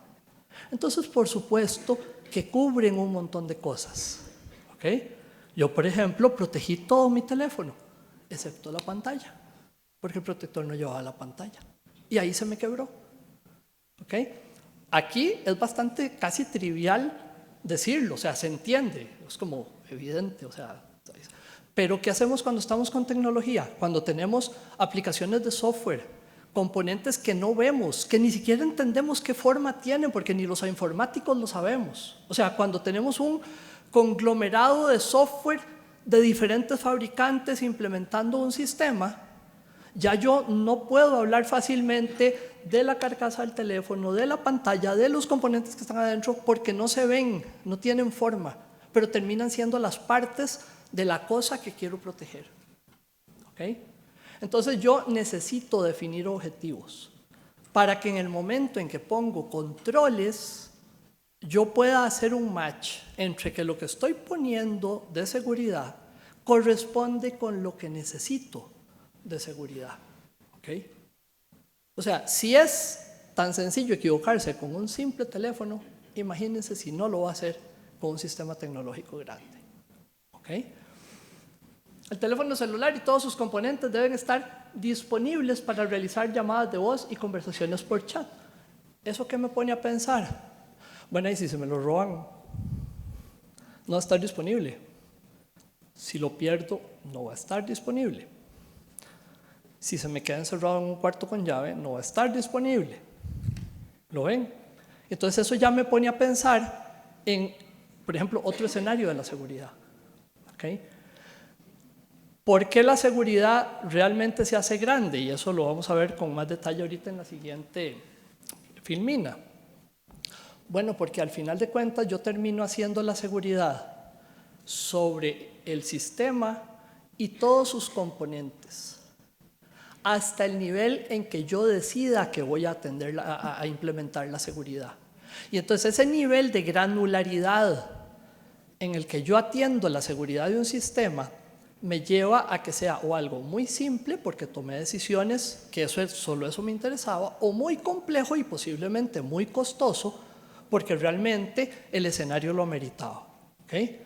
Entonces, por supuesto, que cubren un montón de cosas. ¿Okay? Yo, por ejemplo, protegí todo mi teléfono, excepto la pantalla, porque el protector no llevaba la pantalla. Y ahí se me quebró. ¿Okay? Aquí es bastante casi trivial decirlo, o sea, se entiende, es como evidente, o sea. Pero ¿qué hacemos cuando estamos con tecnología? Cuando tenemos aplicaciones de software, componentes que no vemos, que ni siquiera entendemos qué forma tienen, porque ni los informáticos lo sabemos. O sea, cuando tenemos un conglomerado de software de diferentes fabricantes implementando un sistema, ya yo no puedo hablar fácilmente de la carcasa del teléfono, de la pantalla, de los componentes que están adentro, porque no se ven, no tienen forma, pero terminan siendo las partes de la cosa que quiero proteger. ¿Okay? Entonces yo necesito definir objetivos para que en el momento en que pongo controles, yo pueda hacer un match entre que lo que estoy poniendo de seguridad corresponde con lo que necesito de seguridad. ¿Okay? O sea, si es tan sencillo equivocarse con un simple teléfono, imagínense si no lo va a hacer con un sistema tecnológico grande. ¿Okay? El teléfono celular y todos sus componentes deben estar disponibles para realizar llamadas de voz y conversaciones por chat. ¿Eso qué me pone a pensar? Bueno, y si se me lo roban, no va a estar disponible. Si lo pierdo, no va a estar disponible. Si se me queda encerrado en un cuarto con llave, no va a estar disponible. ¿Lo ven? Entonces eso ya me pone a pensar en, por ejemplo, otro escenario de la seguridad. ¿Okay? ¿Por qué la seguridad realmente se hace grande? Y eso lo vamos a ver con más detalle ahorita en la siguiente filmina. Bueno, porque al final de cuentas yo termino haciendo la seguridad sobre el sistema y todos sus componentes, hasta el nivel en que yo decida que voy a implementar la seguridad. Y entonces ese nivel de granularidad en el que yo atiendo la seguridad de un sistema me lleva a que sea o algo muy simple, porque tomé decisiones que solo eso me interesaba, o muy complejo y posiblemente muy costoso, porque realmente el escenario lo ameritaba. ¿Okay?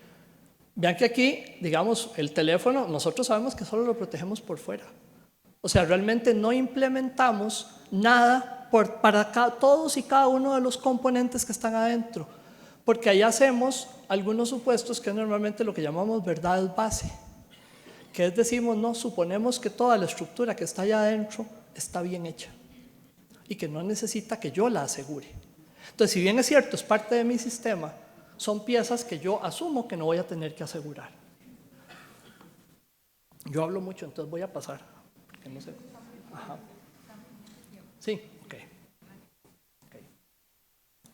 Vean que aquí, digamos, el teléfono, nosotros sabemos que solo lo protegemos por fuera. O sea, realmente no implementamos nada para todos y cada uno de los componentes que están adentro, porque ahí hacemos algunos supuestos que es normalmente lo que llamamos verdades base, que es decimos, no, suponemos que toda la estructura que está allá adentro está bien hecha y que no necesita que yo la asegure. Entonces, si bien es cierto, es parte de mi sistema, son piezas que yo asumo que no voy a tener que asegurar. Yo hablo mucho, entonces voy a pasar, porque no sé. Ajá. Sí, ok.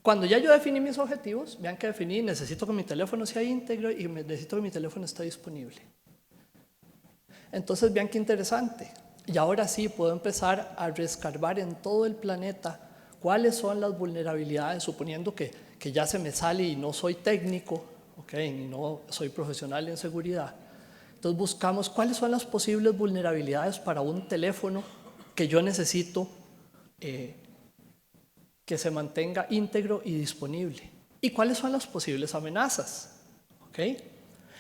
Cuando ya yo definí mis objetivos, vean que definí, necesito que mi teléfono sea íntegro y necesito que mi teléfono esté disponible. Entonces vean qué interesante. Y ahora sí puedo empezar a rescarbar en todo el planeta cuáles son las vulnerabilidades, suponiendo que ya se me sale y no soy técnico, ¿okay? Y no soy profesional en seguridad. Entonces buscamos cuáles son las posibles vulnerabilidades para un teléfono que yo necesito que se mantenga íntegro y disponible. ¿Y cuáles son las posibles amenazas? ¿Okay?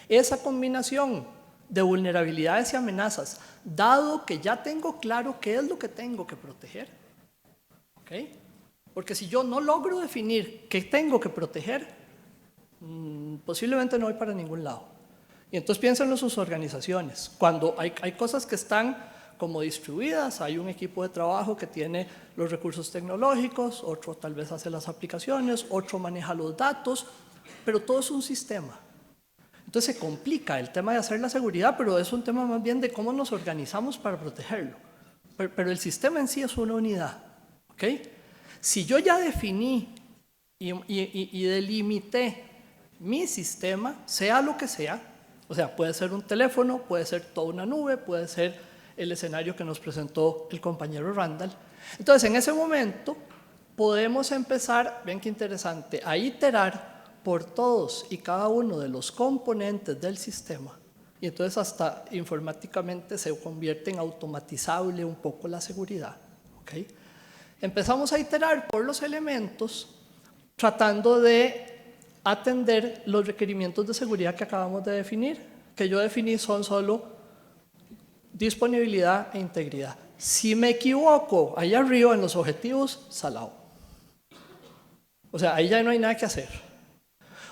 Esa combinación de vulnerabilidades y amenazas, dado que ya tengo claro qué es lo que tengo que proteger. ¿Okay? Porque si yo no logro definir qué tengo que proteger, posiblemente no voy para ningún lado. Y entonces piénsenlo en sus organizaciones. Cuando hay cosas que están como distribuidas, hay un equipo de trabajo que tiene los recursos tecnológicos, otro tal vez hace las aplicaciones, otro maneja los datos, pero todo es un sistema. Entonces se complica el tema de hacer la seguridad, pero es un tema más bien de cómo nos organizamos para protegerlo. Pero el sistema en sí es una unidad. ¿Okay? Si yo ya definí y delimité mi sistema, sea lo que sea, o sea, puede ser un teléfono, puede ser toda una nube, puede ser el escenario que nos presentó el compañero Randall. Entonces, en ese momento, podemos empezar, ven qué interesante, a iterar por todos y cada uno de los componentes del sistema. Y entonces hasta informáticamente se convierte en automatizable un poco la seguridad. ¿Okay? Empezamos a iterar por los elementos tratando de atender los requerimientos de seguridad que acabamos de definir, que yo definí son solo disponibilidad e integridad. Si me equivoco allá arriba en los objetivos, salado. O sea, ahí ya no hay nada que hacer.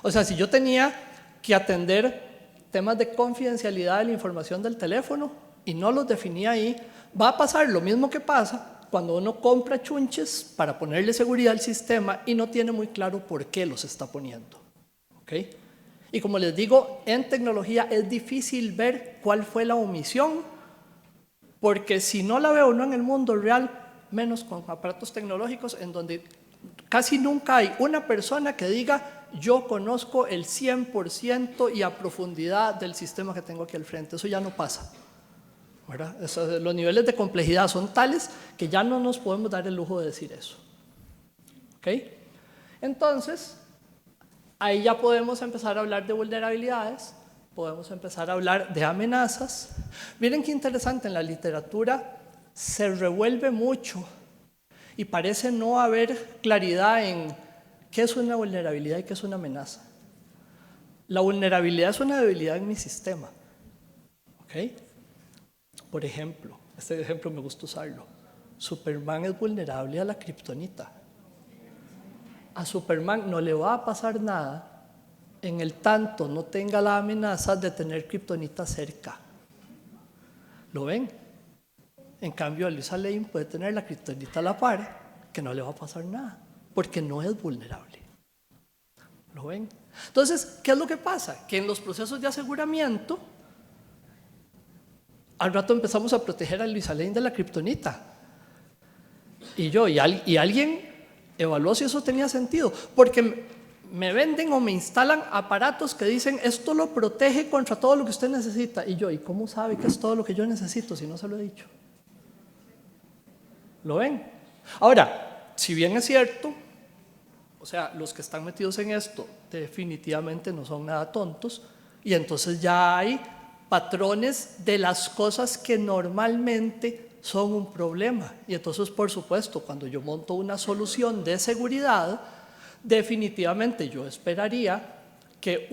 O sea, si yo tenía que atender temas de confidencialidad de la información del teléfono y no los definía ahí, va a pasar lo mismo que pasa cuando uno compra chunches para ponerle seguridad al sistema y no tiene muy claro por qué los está poniendo. ¿Okay? Y como les digo, en tecnología es difícil ver cuál fue la omisión, porque si no la veo uno en el mundo real, menos con aparatos tecnológicos, en donde casi nunca hay una persona que diga yo conozco el 100% y a profundidad del sistema que tengo aquí al frente. Eso ya no pasa. ¿Verdad? Los niveles de complejidad son tales que ya no nos podemos dar el lujo de decir eso. ¿Okay? Entonces, ahí ya podemos empezar a hablar de vulnerabilidades, podemos empezar a hablar de amenazas. Miren qué interesante, en la literatura se revuelve mucho y parece no haber claridad en qué es una vulnerabilidad y qué es una amenaza. La vulnerabilidad es una debilidad en mi sistema. ¿Okay? Por ejemplo, este ejemplo me gusta usarlo. Superman es vulnerable a la kriptonita. A Superman no le va a pasar nada en el tanto no tenga la amenaza de tener kriptonita cerca. ¿Lo ven? En cambio, Lisa Lane puede tener la kriptonita a la par, que no le va a pasar nada, porque no es vulnerable. ¿Lo ven? Entonces, ¿qué es lo que pasa? Que en los procesos de aseguramiento, al rato empezamos a proteger a Lisa Lane de la kriptonita. Y alguien evaluó si eso tenía sentido, porque me venden o me instalan aparatos que dicen esto lo protege contra todo lo que usted necesita. ¿Y cómo sabe que es todo lo que yo necesito si no se lo he dicho? ¿Lo ven? Ahora, si bien es cierto, o sea, los que están metidos en esto definitivamente no son nada tontos, y entonces ya hay patrones de las cosas que normalmente son un problema. Y entonces, por supuesto, cuando yo monto una solución de seguridad, definitivamente yo esperaría que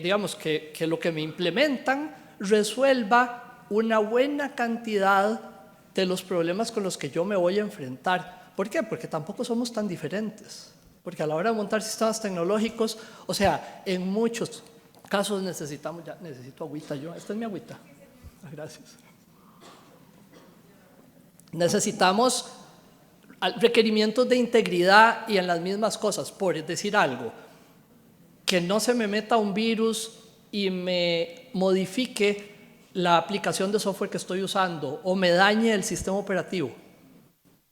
digamos que lo que me implementan resuelva una buena cantidad de los problemas con los que yo me voy a enfrentar. ¿Por qué? Porque tampoco somos tan diferentes. Porque a la hora de montar sistemas tecnológicos, o sea, en muchos casos necesito agüita yo. Esta es mi agüita. Gracias. Necesitamos requerimientos de integridad y en las mismas cosas. Por decir algo, que no se me meta un virus y me modifique la aplicación de software que estoy usando o me dañe el sistema operativo.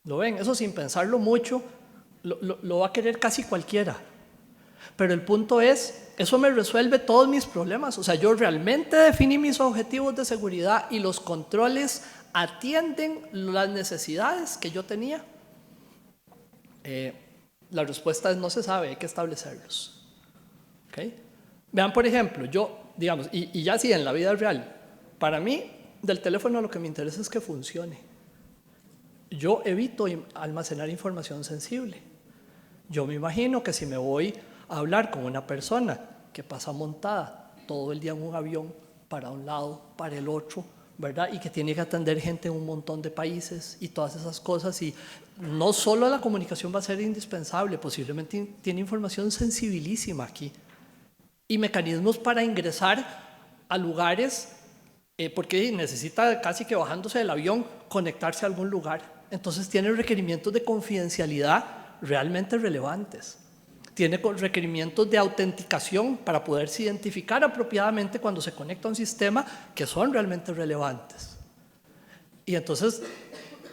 ¿Lo ven? Eso sin pensarlo mucho, lo va a querer casi cualquiera. Pero el punto es, eso me resuelve todos mis problemas. O sea, yo realmente definí mis objetivos de seguridad y los controles atienden las necesidades que yo tenía. La respuesta es no se sabe, hay que establecerlos. ¿Okay? Vean, por ejemplo, digamos, y ya sí en la vida real, para mí, del teléfono lo que me interesa es que funcione. Yo evito almacenar información sensible. Yo me imagino que si me voy a hablar con una persona que pasa montada todo el día en un avión para un lado, para el otro, ¿verdad? Y que tiene que atender gente en un montón de países y todas esas cosas, y no solo la comunicación va a ser indispensable, posiblemente tiene información sensibilísima aquí y mecanismos para ingresar a lugares porque necesita casi que bajándose del avión conectarse a algún lugar. Entonces tiene requerimientos de confidencialidad realmente relevantes. tiene requerimientos de autenticación para poderse identificar apropiadamente cuando se conecta a un sistema que son realmente relevantes. Y entonces,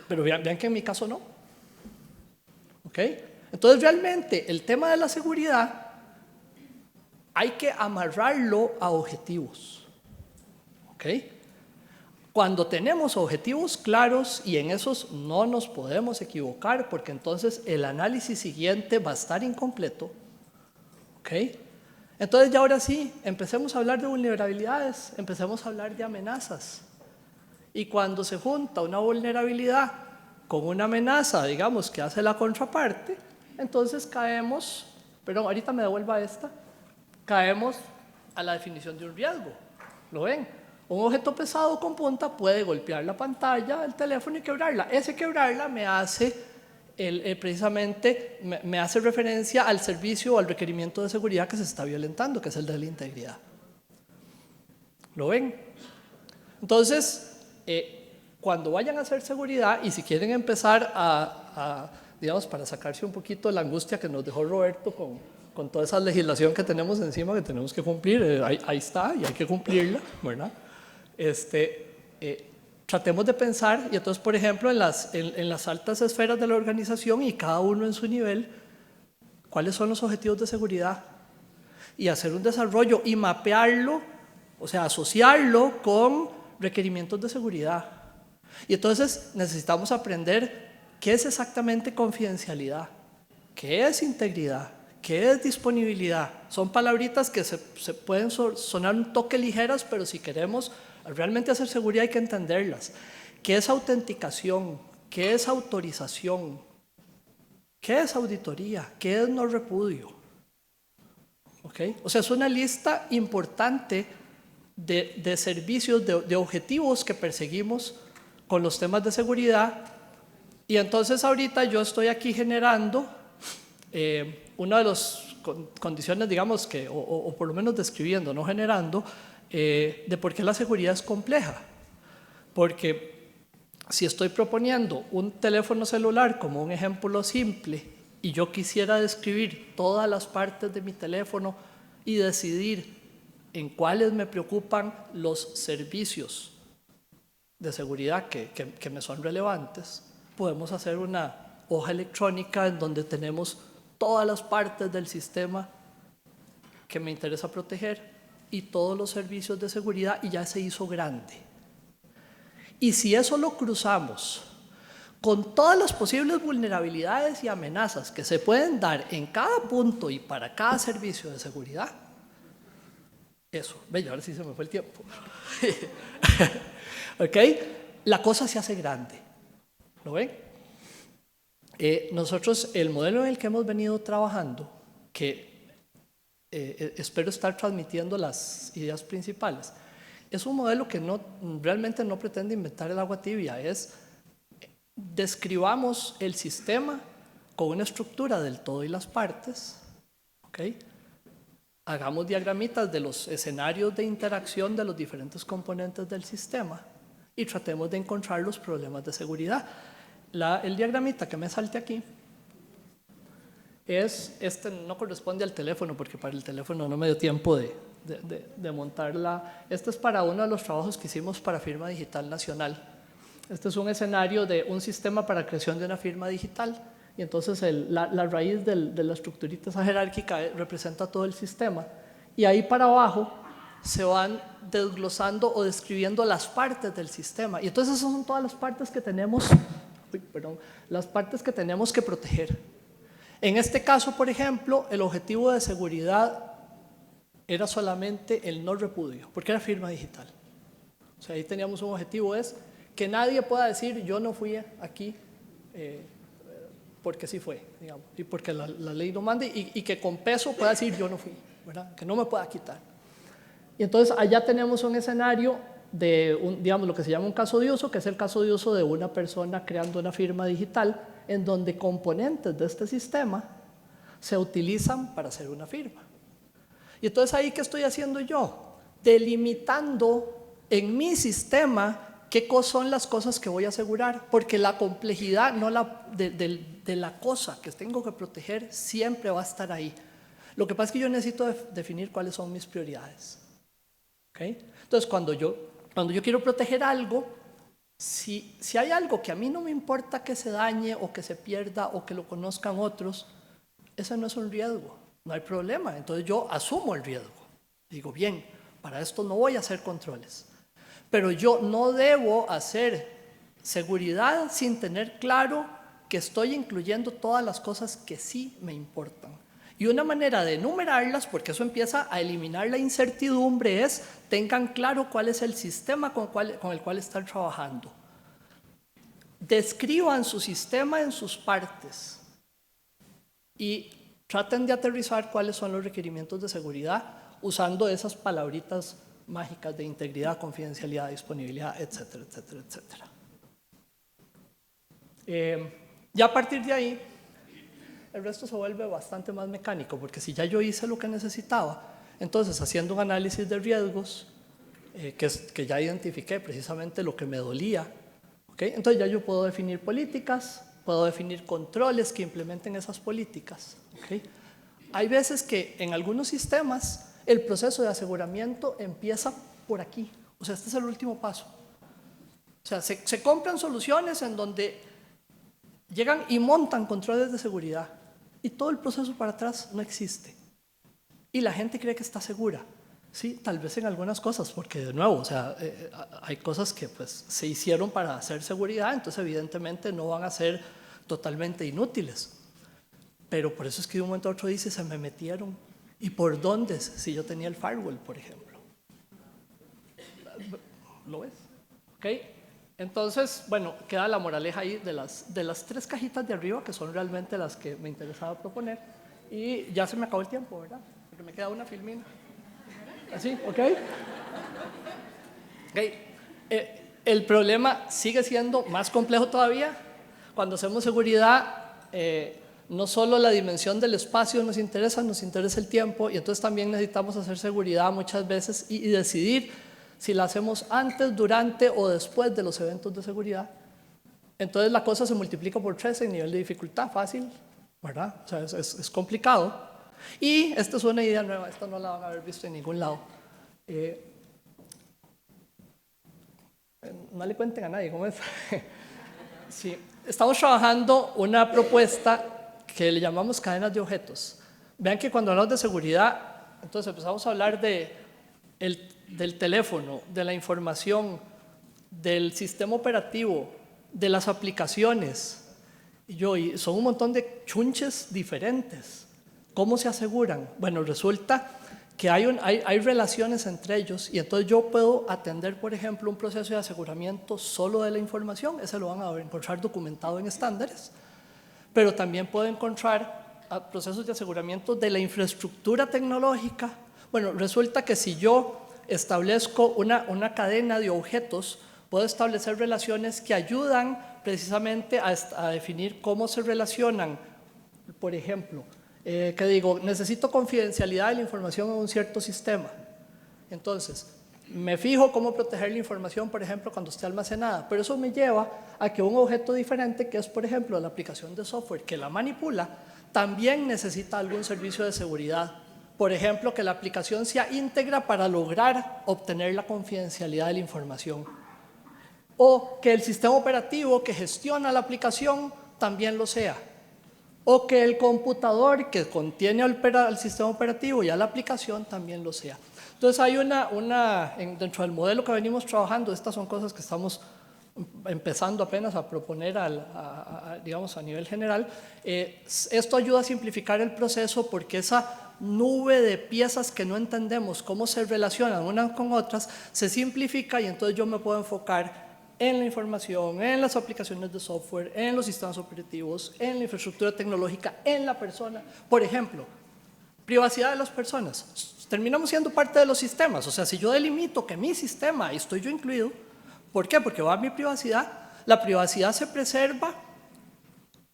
pero vean que en mi caso no. ¿Ok? Entonces realmente el tema de la seguridad hay que amarrarlo a objetivos. ¿Ok? Cuando tenemos objetivos claros y en esos no nos podemos equivocar porque entonces el análisis siguiente va a estar incompleto. ¿Ok? Entonces ya ahora sí, empecemos a hablar de vulnerabilidades, empecemos a hablar de amenazas. Y cuando se junta una vulnerabilidad con una amenaza, digamos, que hace la contraparte, entonces caemos, perdón, ahorita me devuelva esta, caemos a la definición de un riesgo. ¿Lo ven? Un objeto pesado con punta puede golpear la pantalla del teléfono y quebrarla. Ese quebrarla me hace, precisamente, me hace referencia al servicio o al requerimiento de seguridad que se está violentando, que es el de la integridad. ¿Lo ven? Entonces, cuando vayan a hacer seguridad y si quieren empezar digamos, para sacarse un poquito la angustia que nos dejó Roberto con toda esa legislación que tenemos encima, que tenemos que cumplir, ahí está y hay que cumplirla, ¿verdad? Tratemos de pensar, y entonces, por ejemplo, en las altas esferas de la organización y cada uno en su nivel, cuáles son los objetivos de seguridad y hacer un desarrollo y mapearlo, o sea, asociarlo con requerimientos de seguridad. Y entonces necesitamos aprender qué es exactamente confidencialidad, qué es integridad, qué es disponibilidad. Son palabritas que se pueden sonar un toque ligeras, pero si queremos realmente hacer seguridad hay que entenderlas. ¿Qué es autenticación? ¿Qué es autorización? ¿Qué es auditoría? ¿Qué es no repudio? ¿Okay? O sea, es una lista importante de servicios, de objetivos que perseguimos con los temas de seguridad. Y entonces ahorita yo estoy aquí generando una de las condiciones, digamos, o por lo menos describiendo, no generando, de por qué la seguridad es compleja. Porque si estoy proponiendo un teléfono celular como un ejemplo simple y yo quisiera describir todas las partes de mi teléfono y decidir en cuáles me preocupan los servicios de seguridad que me son relevantes, podemos hacer una hoja electrónica en donde tenemos todas las partes del sistema que me interesa proteger y todos los servicios de seguridad y ya se hizo grande. Y si eso lo cruzamos con todas las posibles vulnerabilidades y amenazas que se pueden dar en cada punto y para cada servicio de seguridad, eso, ve, ahora sí se me fue el tiempo. ¿Ok? La cosa se hace grande. ¿Lo ven? Nosotros, el modelo en el que hemos venido trabajando, que espero estar transmitiendo las ideas principales, es un modelo que realmente no pretende inventar el agua tibia, es describamos el sistema con una estructura del todo y las partes, ¿okay? Hagamos diagramitas de los escenarios de interacción de los diferentes componentes del sistema y tratemos de encontrar los problemas de seguridad. El diagramita que me salte aquí no corresponde al teléfono porque para el teléfono no me dio tiempo de montarla. Este es para uno de los trabajos que hicimos para Firma Digital Nacional. Este es un escenario de un sistema para creación de una firma digital y entonces la raíz de la estructurita esa jerárquica representa todo el sistema y ahí para abajo se van desglosando o describiendo las partes del sistema y entonces esas son todas las partes que tenemos, las partes que tenemos que proteger. En este caso, por ejemplo, el objetivo de seguridad era solamente el no repudio, porque era firma digital. O sea, ahí teníamos un objetivo, es que nadie pueda decir yo no fui aquí porque sí fue, digamos, y porque la ley lo manda y que con peso pueda decir yo no fui, ¿verdad? Que no me pueda quitar. Y entonces allá tenemos un escenario de, digamos, lo que se llama un caso de uso, que es el caso de uso de una persona creando una firma digital en donde componentes de este sistema se utilizan para hacer una firma. Y entonces ahí, ¿qué estoy haciendo yo? Delimitando en mi sistema qué son las cosas que voy a asegurar, porque la complejidad de la cosa que tengo que proteger siempre va a estar ahí. Lo que pasa es que yo necesito definir cuáles son mis prioridades. ¿Okay? Entonces, cuando yo quiero proteger algo, si hay algo que a mí no me importa que se dañe o que se pierda o que lo conozcan otros, ese no es un riesgo, no hay problema. Entonces yo asumo el riesgo. Digo, bien, para esto no voy a hacer controles. Pero yo no debo hacer seguridad sin tener claro que estoy incluyendo todas las cosas que sí me importan. Y una manera de enumerarlas, porque eso empieza a eliminar la incertidumbre, es tengan claro cuál es el sistema con el cual están trabajando. Describan su sistema en sus partes y traten de aterrizar cuáles son los requerimientos de seguridad usando esas palabritas mágicas de integridad, confidencialidad, disponibilidad, etcétera, etcétera, etcétera. Ya a partir de ahí, el resto se vuelve bastante más mecánico, porque si ya yo hice lo que necesitaba, entonces haciendo un análisis de riesgos, que ya identifiqué precisamente lo que me dolía, ¿okay? Entonces ya yo puedo definir políticas, puedo definir controles que implementen esas políticas. ¿Okay? Hay veces que en algunos sistemas el proceso de aseguramiento empieza por aquí, o sea, este es el último paso. O sea, se compran soluciones en donde llegan y montan controles de seguridad y todo el proceso para atrás no existe. Y la gente cree que está segura. Sí, tal vez en algunas cosas, porque de nuevo, o sea, hay cosas que pues, se hicieron para hacer seguridad, entonces evidentemente no van a ser totalmente inútiles. Pero por eso es que de un momento a otro dice, se me metieron. ¿Y por dónde? Si yo tenía el firewall, por ejemplo. ¿Lo ves? ¿Ok? Entonces, bueno, queda la moraleja ahí de las 3 cajitas de arriba, que son realmente las que me interesaba proponer. Y ya se me acabó el tiempo, ¿verdad? Porque me queda una filmina. ¿Así? ¿Ok? El problema sigue siendo más complejo todavía. Cuando hacemos seguridad, no solo la dimensión del espacio nos interesa el tiempo, y entonces también necesitamos hacer seguridad muchas veces y decidir si la hacemos antes, durante o después de los eventos de seguridad. Entonces la cosa se multiplica por 3 en nivel de dificultad, fácil, ¿verdad? O sea, es complicado. Y esta es una idea nueva, esta no la van a haber visto en ningún lado. No le cuenten a nadie, ¿cómo es? Sí, estamos trabajando una propuesta que le llamamos cadenas de objetos. Vean que cuando hablamos de seguridad, entonces empezamos a hablar del teléfono, de la información, del sistema operativo, de las aplicaciones. Y son un montón de chunches diferentes. ¿Cómo se aseguran? Bueno, resulta que hay relaciones entre ellos y entonces yo puedo atender, por ejemplo, un proceso de aseguramiento solo de la información, ese lo van a encontrar documentado en estándares, pero también puedo encontrar procesos de aseguramiento de la infraestructura tecnológica. Bueno, resulta que si yo establezco una cadena de objetos, puedo establecer relaciones que ayudan precisamente a definir cómo se relacionan, por ejemplo, que digo, necesito confidencialidad de la información en un cierto sistema. Entonces, me fijo cómo proteger la información, por ejemplo, cuando esté almacenada, pero eso me lleva a que un objeto diferente, que es, por ejemplo, la aplicación de software que la manipula, también necesita algún servicio de seguridad. Por ejemplo, que la aplicación sea íntegra para lograr obtener la confidencialidad de la información. O que el sistema operativo que gestiona la aplicación también lo sea. O que el computador que contiene al sistema operativo y a la aplicación también lo sea. Entonces hay dentro del modelo que venimos trabajando, estas son cosas que estamos empezando apenas a proponer digamos a nivel general. Esto ayuda a simplificar el proceso porque esa nube de piezas que no entendemos cómo se relacionan unas con otras se simplifica y entonces yo me puedo enfocar en la información, en las aplicaciones de software, en los sistemas operativos, en la infraestructura tecnológica, en la persona. Por ejemplo, privacidad de las personas. Terminamos siendo parte de los sistemas. O sea, si yo delimito que mi sistema, y estoy yo incluido, ¿por qué? Porque va a mi privacidad. La privacidad se preserva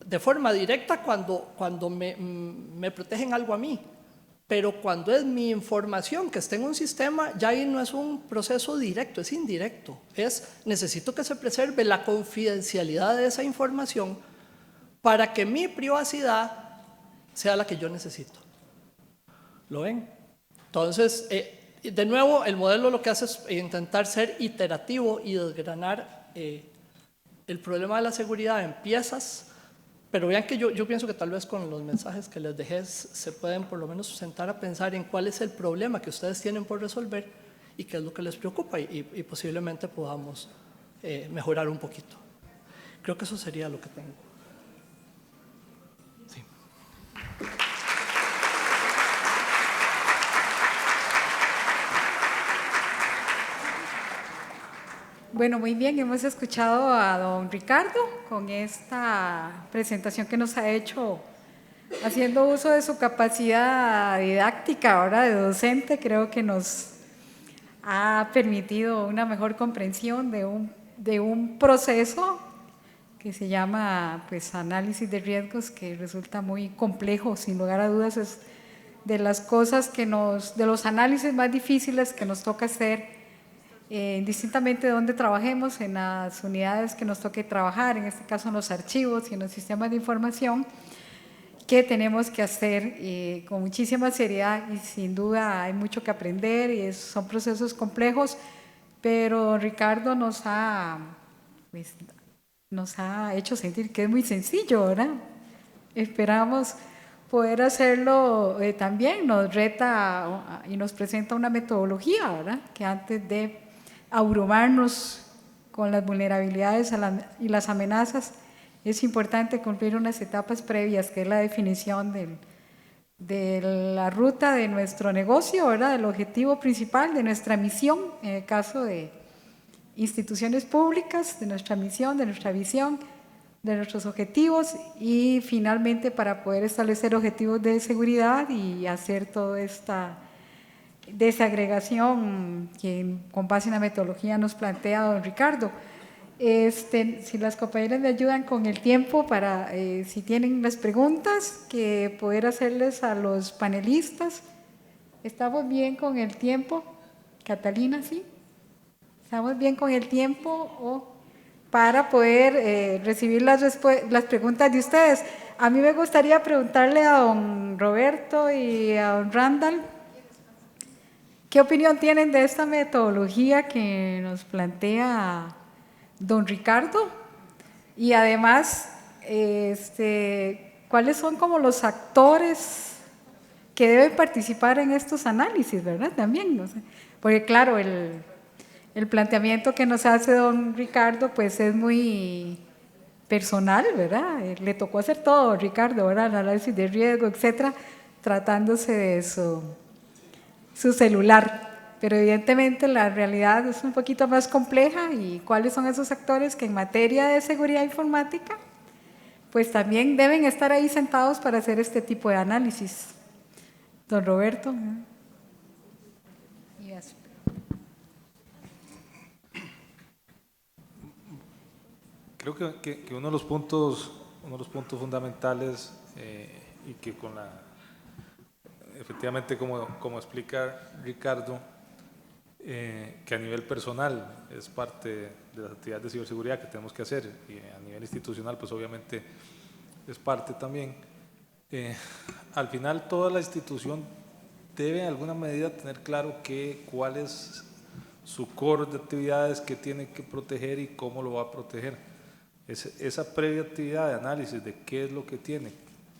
de forma directa cuando me protegen algo a mí. Pero cuando es mi información que está en un sistema, ya ahí no es un proceso directo, es indirecto. Necesito que se preserve la confidencialidad de esa información para que mi privacidad sea la que yo necesito. ¿Lo ven? Entonces, de nuevo, el modelo lo que hace es intentar ser iterativo y desgranar el problema de la seguridad en piezas, pero vean que yo pienso que tal vez con los mensajes que les dejé se pueden por lo menos sentar a pensar en cuál es el problema que ustedes tienen por resolver y qué es lo que les preocupa y posiblemente podamos mejorar un poquito. Creo que eso sería lo que tengo. Sí. Bueno, muy bien, hemos escuchado a don Ricardo con esta presentación que nos ha hecho haciendo uso de su capacidad didáctica ahora de docente. Creo que nos ha permitido una mejor comprensión de un proceso que se llama pues, análisis de riesgos, que resulta muy complejo, sin lugar a dudas es de las cosas de los análisis más difíciles que nos toca hacer, indistintamente de dónde trabajemos, en las unidades que nos toque trabajar, en este caso en los archivos y en los sistemas de información, que tenemos que hacer con muchísima seriedad y sin duda hay mucho que aprender y son procesos complejos, pero Ricardo nos ha hecho sentir que es muy sencillo, ¿verdad? Esperamos poder hacerlo también, nos reta y nos presenta una metodología, ¿verdad? Que antes de abrumarnos con las vulnerabilidades y las amenazas, es importante cumplir unas etapas previas, que es la definición de la ruta de nuestro negocio, ¿verdad? Del objetivo principal, de nuestra misión, en el caso de instituciones públicas, de nuestra misión, de nuestra visión, de nuestros objetivos y finalmente para poder establecer objetivos de seguridad y hacer toda esta desagregación que con base en la metodología nos plantea don Ricardo. Si las compañeras me ayudan con el tiempo para, si tienen las preguntas, que poder hacerles a los panelistas. ¿Estamos bien con el tiempo? Catalina, ¿sí? ¿Estamos bien con el tiempo? Para poder recibir las preguntas de ustedes. A mí me gustaría preguntarle a don Roberto y a don Randall, ¿qué opinión tienen de esta metodología que nos plantea don Ricardo? Y además, ¿cuáles son como los actores que deben participar en estos análisis, verdad? También, no sé. Porque claro, el planteamiento que nos hace don Ricardo pues es muy personal, ¿verdad? Le tocó hacer todo, Ricardo, ¿verdad? El análisis de riesgo, etcétera, tratándose de su celular. Pero evidentemente la realidad es un poquito más compleja y cuáles son esos actores que en materia de seguridad informática pues también deben estar ahí sentados para hacer este tipo de análisis. Don Roberto. Creo que uno de los puntos fundamentales y que efectivamente como explica Ricardo, que a nivel personal es parte de las actividades de ciberseguridad que tenemos que hacer y a nivel institucional pues obviamente es parte también. Al final toda la institución debe en alguna medida tener claro cuál es su core de actividades que tiene que proteger y cómo lo va a proteger. Esa previa actividad de análisis de qué es lo que tiene,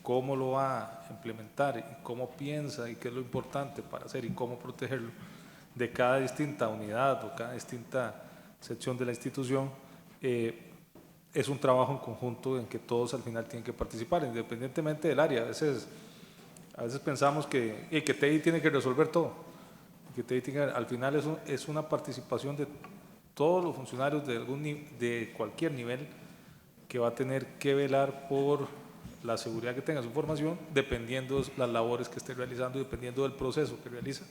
cómo lo va a implementar y cómo piensa y qué es lo importante para hacer y cómo protegerlo de cada distinta unidad o cada distinta sección de la institución, es un trabajo en conjunto en que todos al final tienen que participar, independientemente del área. A veces pensamos que TI tiene que resolver todo, que TI al final es una participación de todos los funcionarios de cualquier nivel que va a tener que velar por la seguridad que tenga su información, dependiendo de las labores que esté realizando y dependiendo del proceso que realiza,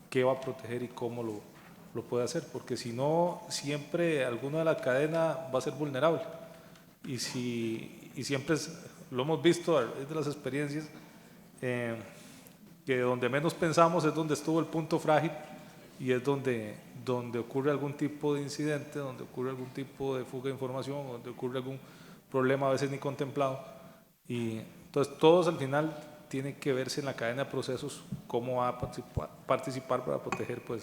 qué va a proteger y cómo lo puede hacer, porque si no, siempre alguno de la cadena va a ser vulnerable. Y siempre lo hemos visto de las experiencias, que donde menos pensamos es donde estuvo el punto frágil y es donde ocurre algún tipo de incidente, donde ocurre algún tipo de fuga de información, donde ocurre algún problema a veces ni contemplado. Y entonces todos al final tiene que verse en la cadena de procesos cómo va a participar para proteger pues,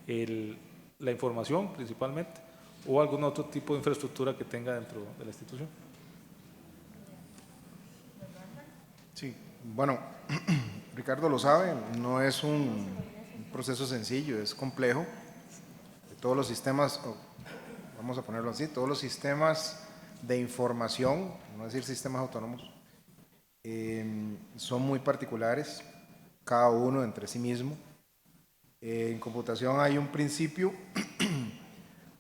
la información principalmente o algún otro tipo de infraestructura que tenga dentro de la institución. Sí, bueno, Ricardo lo sabe, no es un proceso sencillo, es complejo. Todos los sistemas, vamos a ponerlo así, todos los sistemas de información, no decir sistemas autónomos, son muy particulares, cada uno entre sí mismo. En computación hay un principio.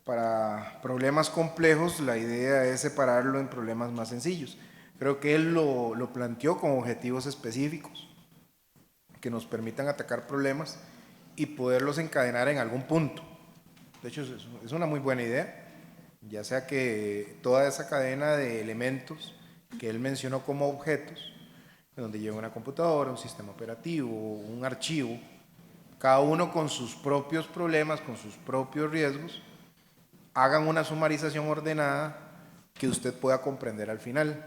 Para problemas complejos, la idea es separarlo en problemas más sencillos. Creo que él lo planteó con objetivos específicos que nos permitan atacar problemas y poderlos encadenar en algún punto. De hecho, es una muy buena idea, ya sea que toda esa cadena de elementos que él mencionó como objetos, donde lleva una computadora, un sistema operativo, un archivo, cada uno con sus propios problemas, con sus propios riesgos, hagan una sumarización ordenada que usted pueda comprender al final.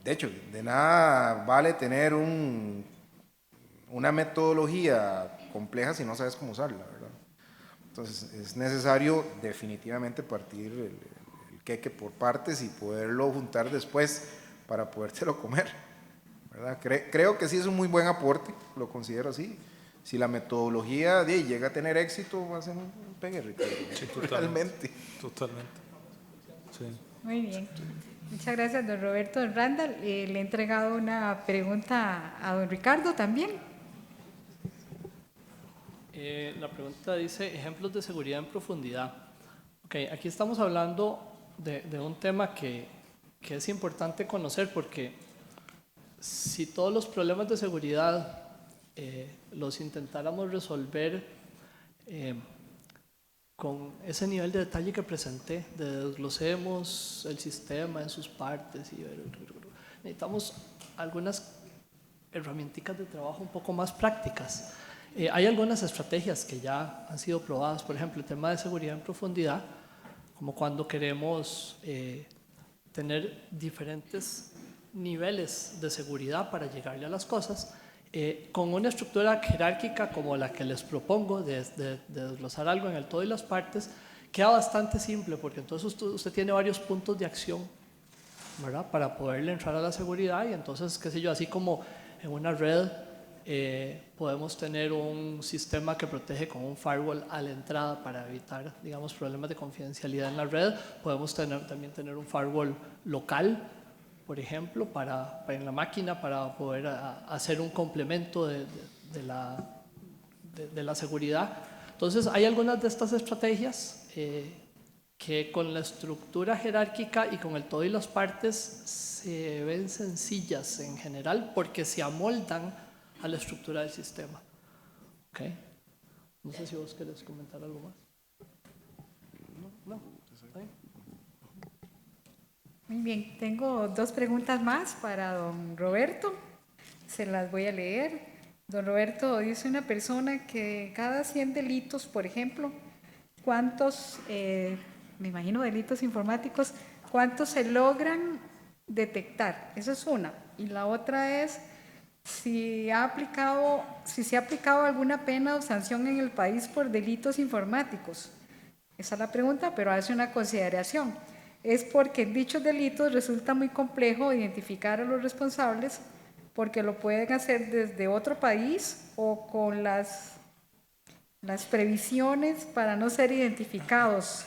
De hecho, de nada vale tener una metodología compleja si no sabes cómo usarla, ¿verdad? Entonces, es necesario definitivamente partir el queque por partes y poderlo juntar después para podérselo comer, ¿verdad? Creo que sí es un muy buen aporte, lo considero así. Si la metodología llega a tener éxito, va a ser un pegue, Ricardo. Sí, totalmente. Realmente. Totalmente. Sí. Muy bien. Muchas gracias, don Roberto. Don Randall, le he entregado una pregunta a don Ricardo también. La pregunta dice, ejemplos de seguridad en profundidad. Okay, aquí estamos hablando de un tema que es importante conocer porque si todos los problemas de seguridad los intentáramos resolver con ese nivel de detalle que presenté, desglosemos el sistema en sus partes y necesitamos algunas herramientas de trabajo un poco más prácticas. Hay algunas estrategias que ya han sido probadas, por ejemplo, el tema de seguridad en profundidad, como cuando queremos tener diferentes niveles de seguridad para llegarle a las cosas, con una estructura jerárquica como la que les propongo, de desglosar algo en el todo y las partes, queda bastante simple, porque entonces usted tiene varios puntos de acción, ¿verdad?, para poderle entrar a la seguridad, y entonces, qué sé yo, así como en una red podemos tener un sistema que protege con un firewall a la entrada para evitar, digamos, problemas de confidencialidad en la red, podemos también tener un firewall local, por ejemplo, en la máquina para poder hacer un complemento de la seguridad. Entonces, hay algunas de estas estrategias que con la estructura jerárquica y con el todo y las partes se ven sencillas en general porque se amoldan a la estructura del sistema. ¿Okay? No sé si vos querés comentar algo más. No. ¿Está bien? Muy bien, tengo dos preguntas más para don Roberto. Se las voy a leer. Don Roberto, dice una persona que cada 100 delitos, por ejemplo, ¿cuántos, me imagino delitos informáticos, cuántos se logran detectar? Esa es una. Y la otra es si se ha aplicado alguna pena o sanción en el país por delitos informáticos. Esa es la pregunta, pero hace una consideración. Es porque en dichos delitos resulta muy complejo identificar a los responsables porque lo pueden hacer desde otro país o con las previsiones para no ser identificados.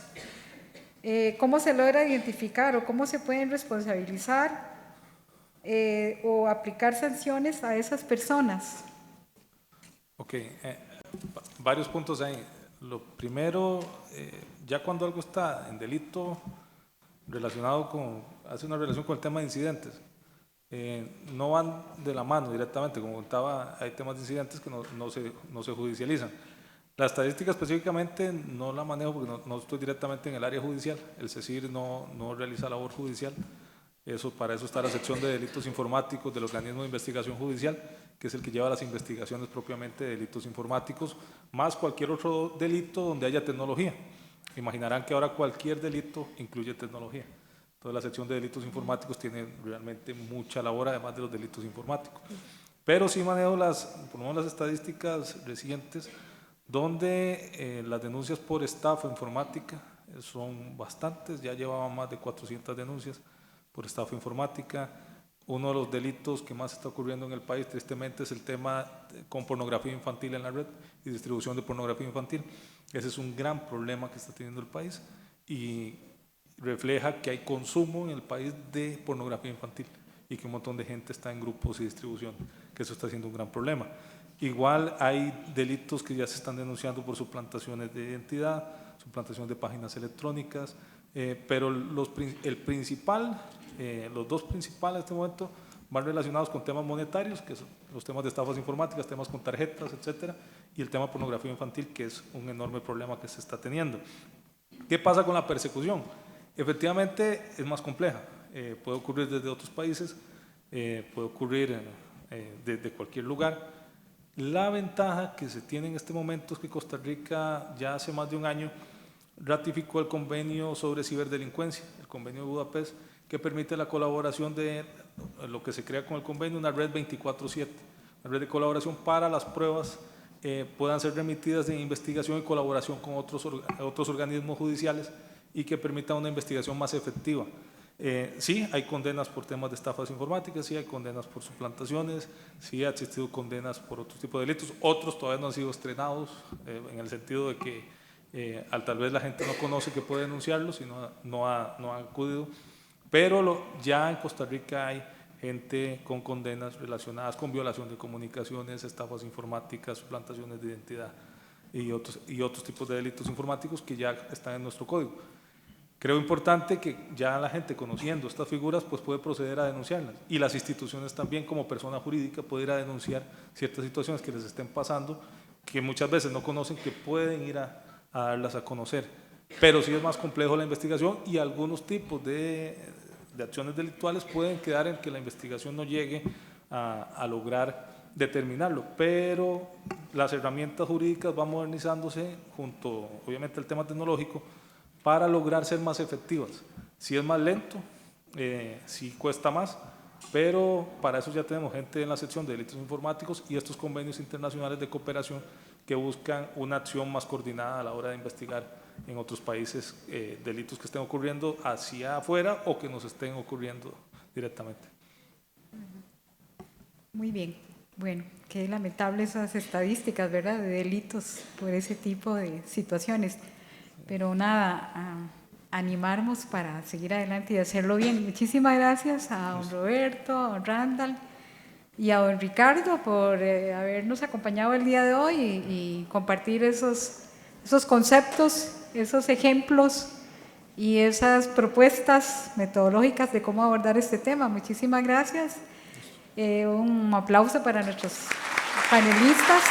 ¿Cómo se logra identificar o cómo se pueden responsabilizar o aplicar sanciones a esas personas? Ok, varios puntos ahí. Lo primero, ya cuando algo está en delito hace una relación con el tema de incidentes, no van de la mano directamente, como contaba, hay temas de incidentes que no se judicializan. La estadística específicamente no la manejo porque no estoy directamente en el área judicial, el CECIR no realiza labor judicial, para eso está la sección de delitos informáticos del organismo de investigación judicial, que es el que lleva las investigaciones propiamente de delitos informáticos, más cualquier otro delito donde haya tecnología. Imaginarán que ahora cualquier delito incluye tecnología. Toda la sección de delitos informáticos tiene realmente mucha labor, además de los delitos informáticos. Pero sí manejo por lo menos las estadísticas recientes, donde las denuncias por estafa informática son bastantes, ya llevaban más de 400 denuncias por estafa informática. Uno de los delitos que más está ocurriendo en el país, tristemente, es el tema con pornografía infantil en la red y distribución de pornografía infantil. Ese es un gran problema que está teniendo el país y refleja que hay consumo en el país de pornografía infantil y que un montón de gente está en grupos y distribución, que eso está siendo un gran problema. Igual hay delitos que ya se están denunciando por suplantaciones de identidad, suplantaciones de páginas electrónicas, pero los dos principales en este momento van relacionados con temas monetarios, que son los temas de estafas informáticas, temas con tarjetas, etcétera, y el tema de pornografía infantil, que es un enorme problema que se está teniendo. ¿Qué pasa con la persecución? Efectivamente es más compleja, puede ocurrir desde otros países, puede ocurrir desde cualquier lugar. La ventaja que se tiene en este momento es que Costa Rica ya hace más de un año ratificó el convenio sobre ciberdelincuencia, el convenio de Budapest, que permite la colaboración de lo que se crea con el convenio, una red 24/7, una red de colaboración para las pruebas puedan ser remitidas en investigación y colaboración con otros organismos judiciales y que permita una investigación más efectiva. Sí, hay condenas por temas de estafas informáticas, sí hay condenas por suplantaciones, sí ha existido condenas por otros tipos de delitos, otros todavía no han sido estrenados, en el sentido de que tal vez la gente no conoce que puede denunciarlos y no ha acudido, pero ya en Costa Rica hay gente con condenas relacionadas con violación de comunicaciones, estafas informáticas, suplantaciones de identidad y otros tipos de delitos informáticos que ya están en nuestro código. Creo importante que ya la gente, conociendo estas figuras, pues puede proceder a denunciarlas, y las instituciones también, como persona jurídica, puede ir a denunciar ciertas situaciones que les estén pasando, que muchas veces no conocen, que pueden ir a darlas a conocer. Pero sí es más complejo la investigación, y algunos tipos de acciones delictuales pueden quedar en que la investigación no llegue a lograr determinarlo, pero las herramientas jurídicas van modernizándose junto, obviamente, al tema tecnológico, para lograr ser más efectivas. Si es más lento, si cuesta más, pero para eso ya tenemos gente en la sección de delitos informáticos y estos convenios internacionales de cooperación que buscan una acción más coordinada a la hora de investigar en otros países delitos que estén ocurriendo hacia afuera o que nos estén ocurriendo directamente. Muy bien. Bueno, qué lamentable esas estadísticas, ¿verdad?, de delitos por ese tipo de situaciones. Pero nada, animarnos para seguir adelante y hacerlo bien. Muchísimas gracias a don Roberto, a don Randall y a don Ricardo por habernos acompañado el día de hoy y compartir esos conceptos, esos ejemplos y esas propuestas metodológicas de cómo abordar este tema. Muchísimas gracias. Un aplauso para nuestros panelistas.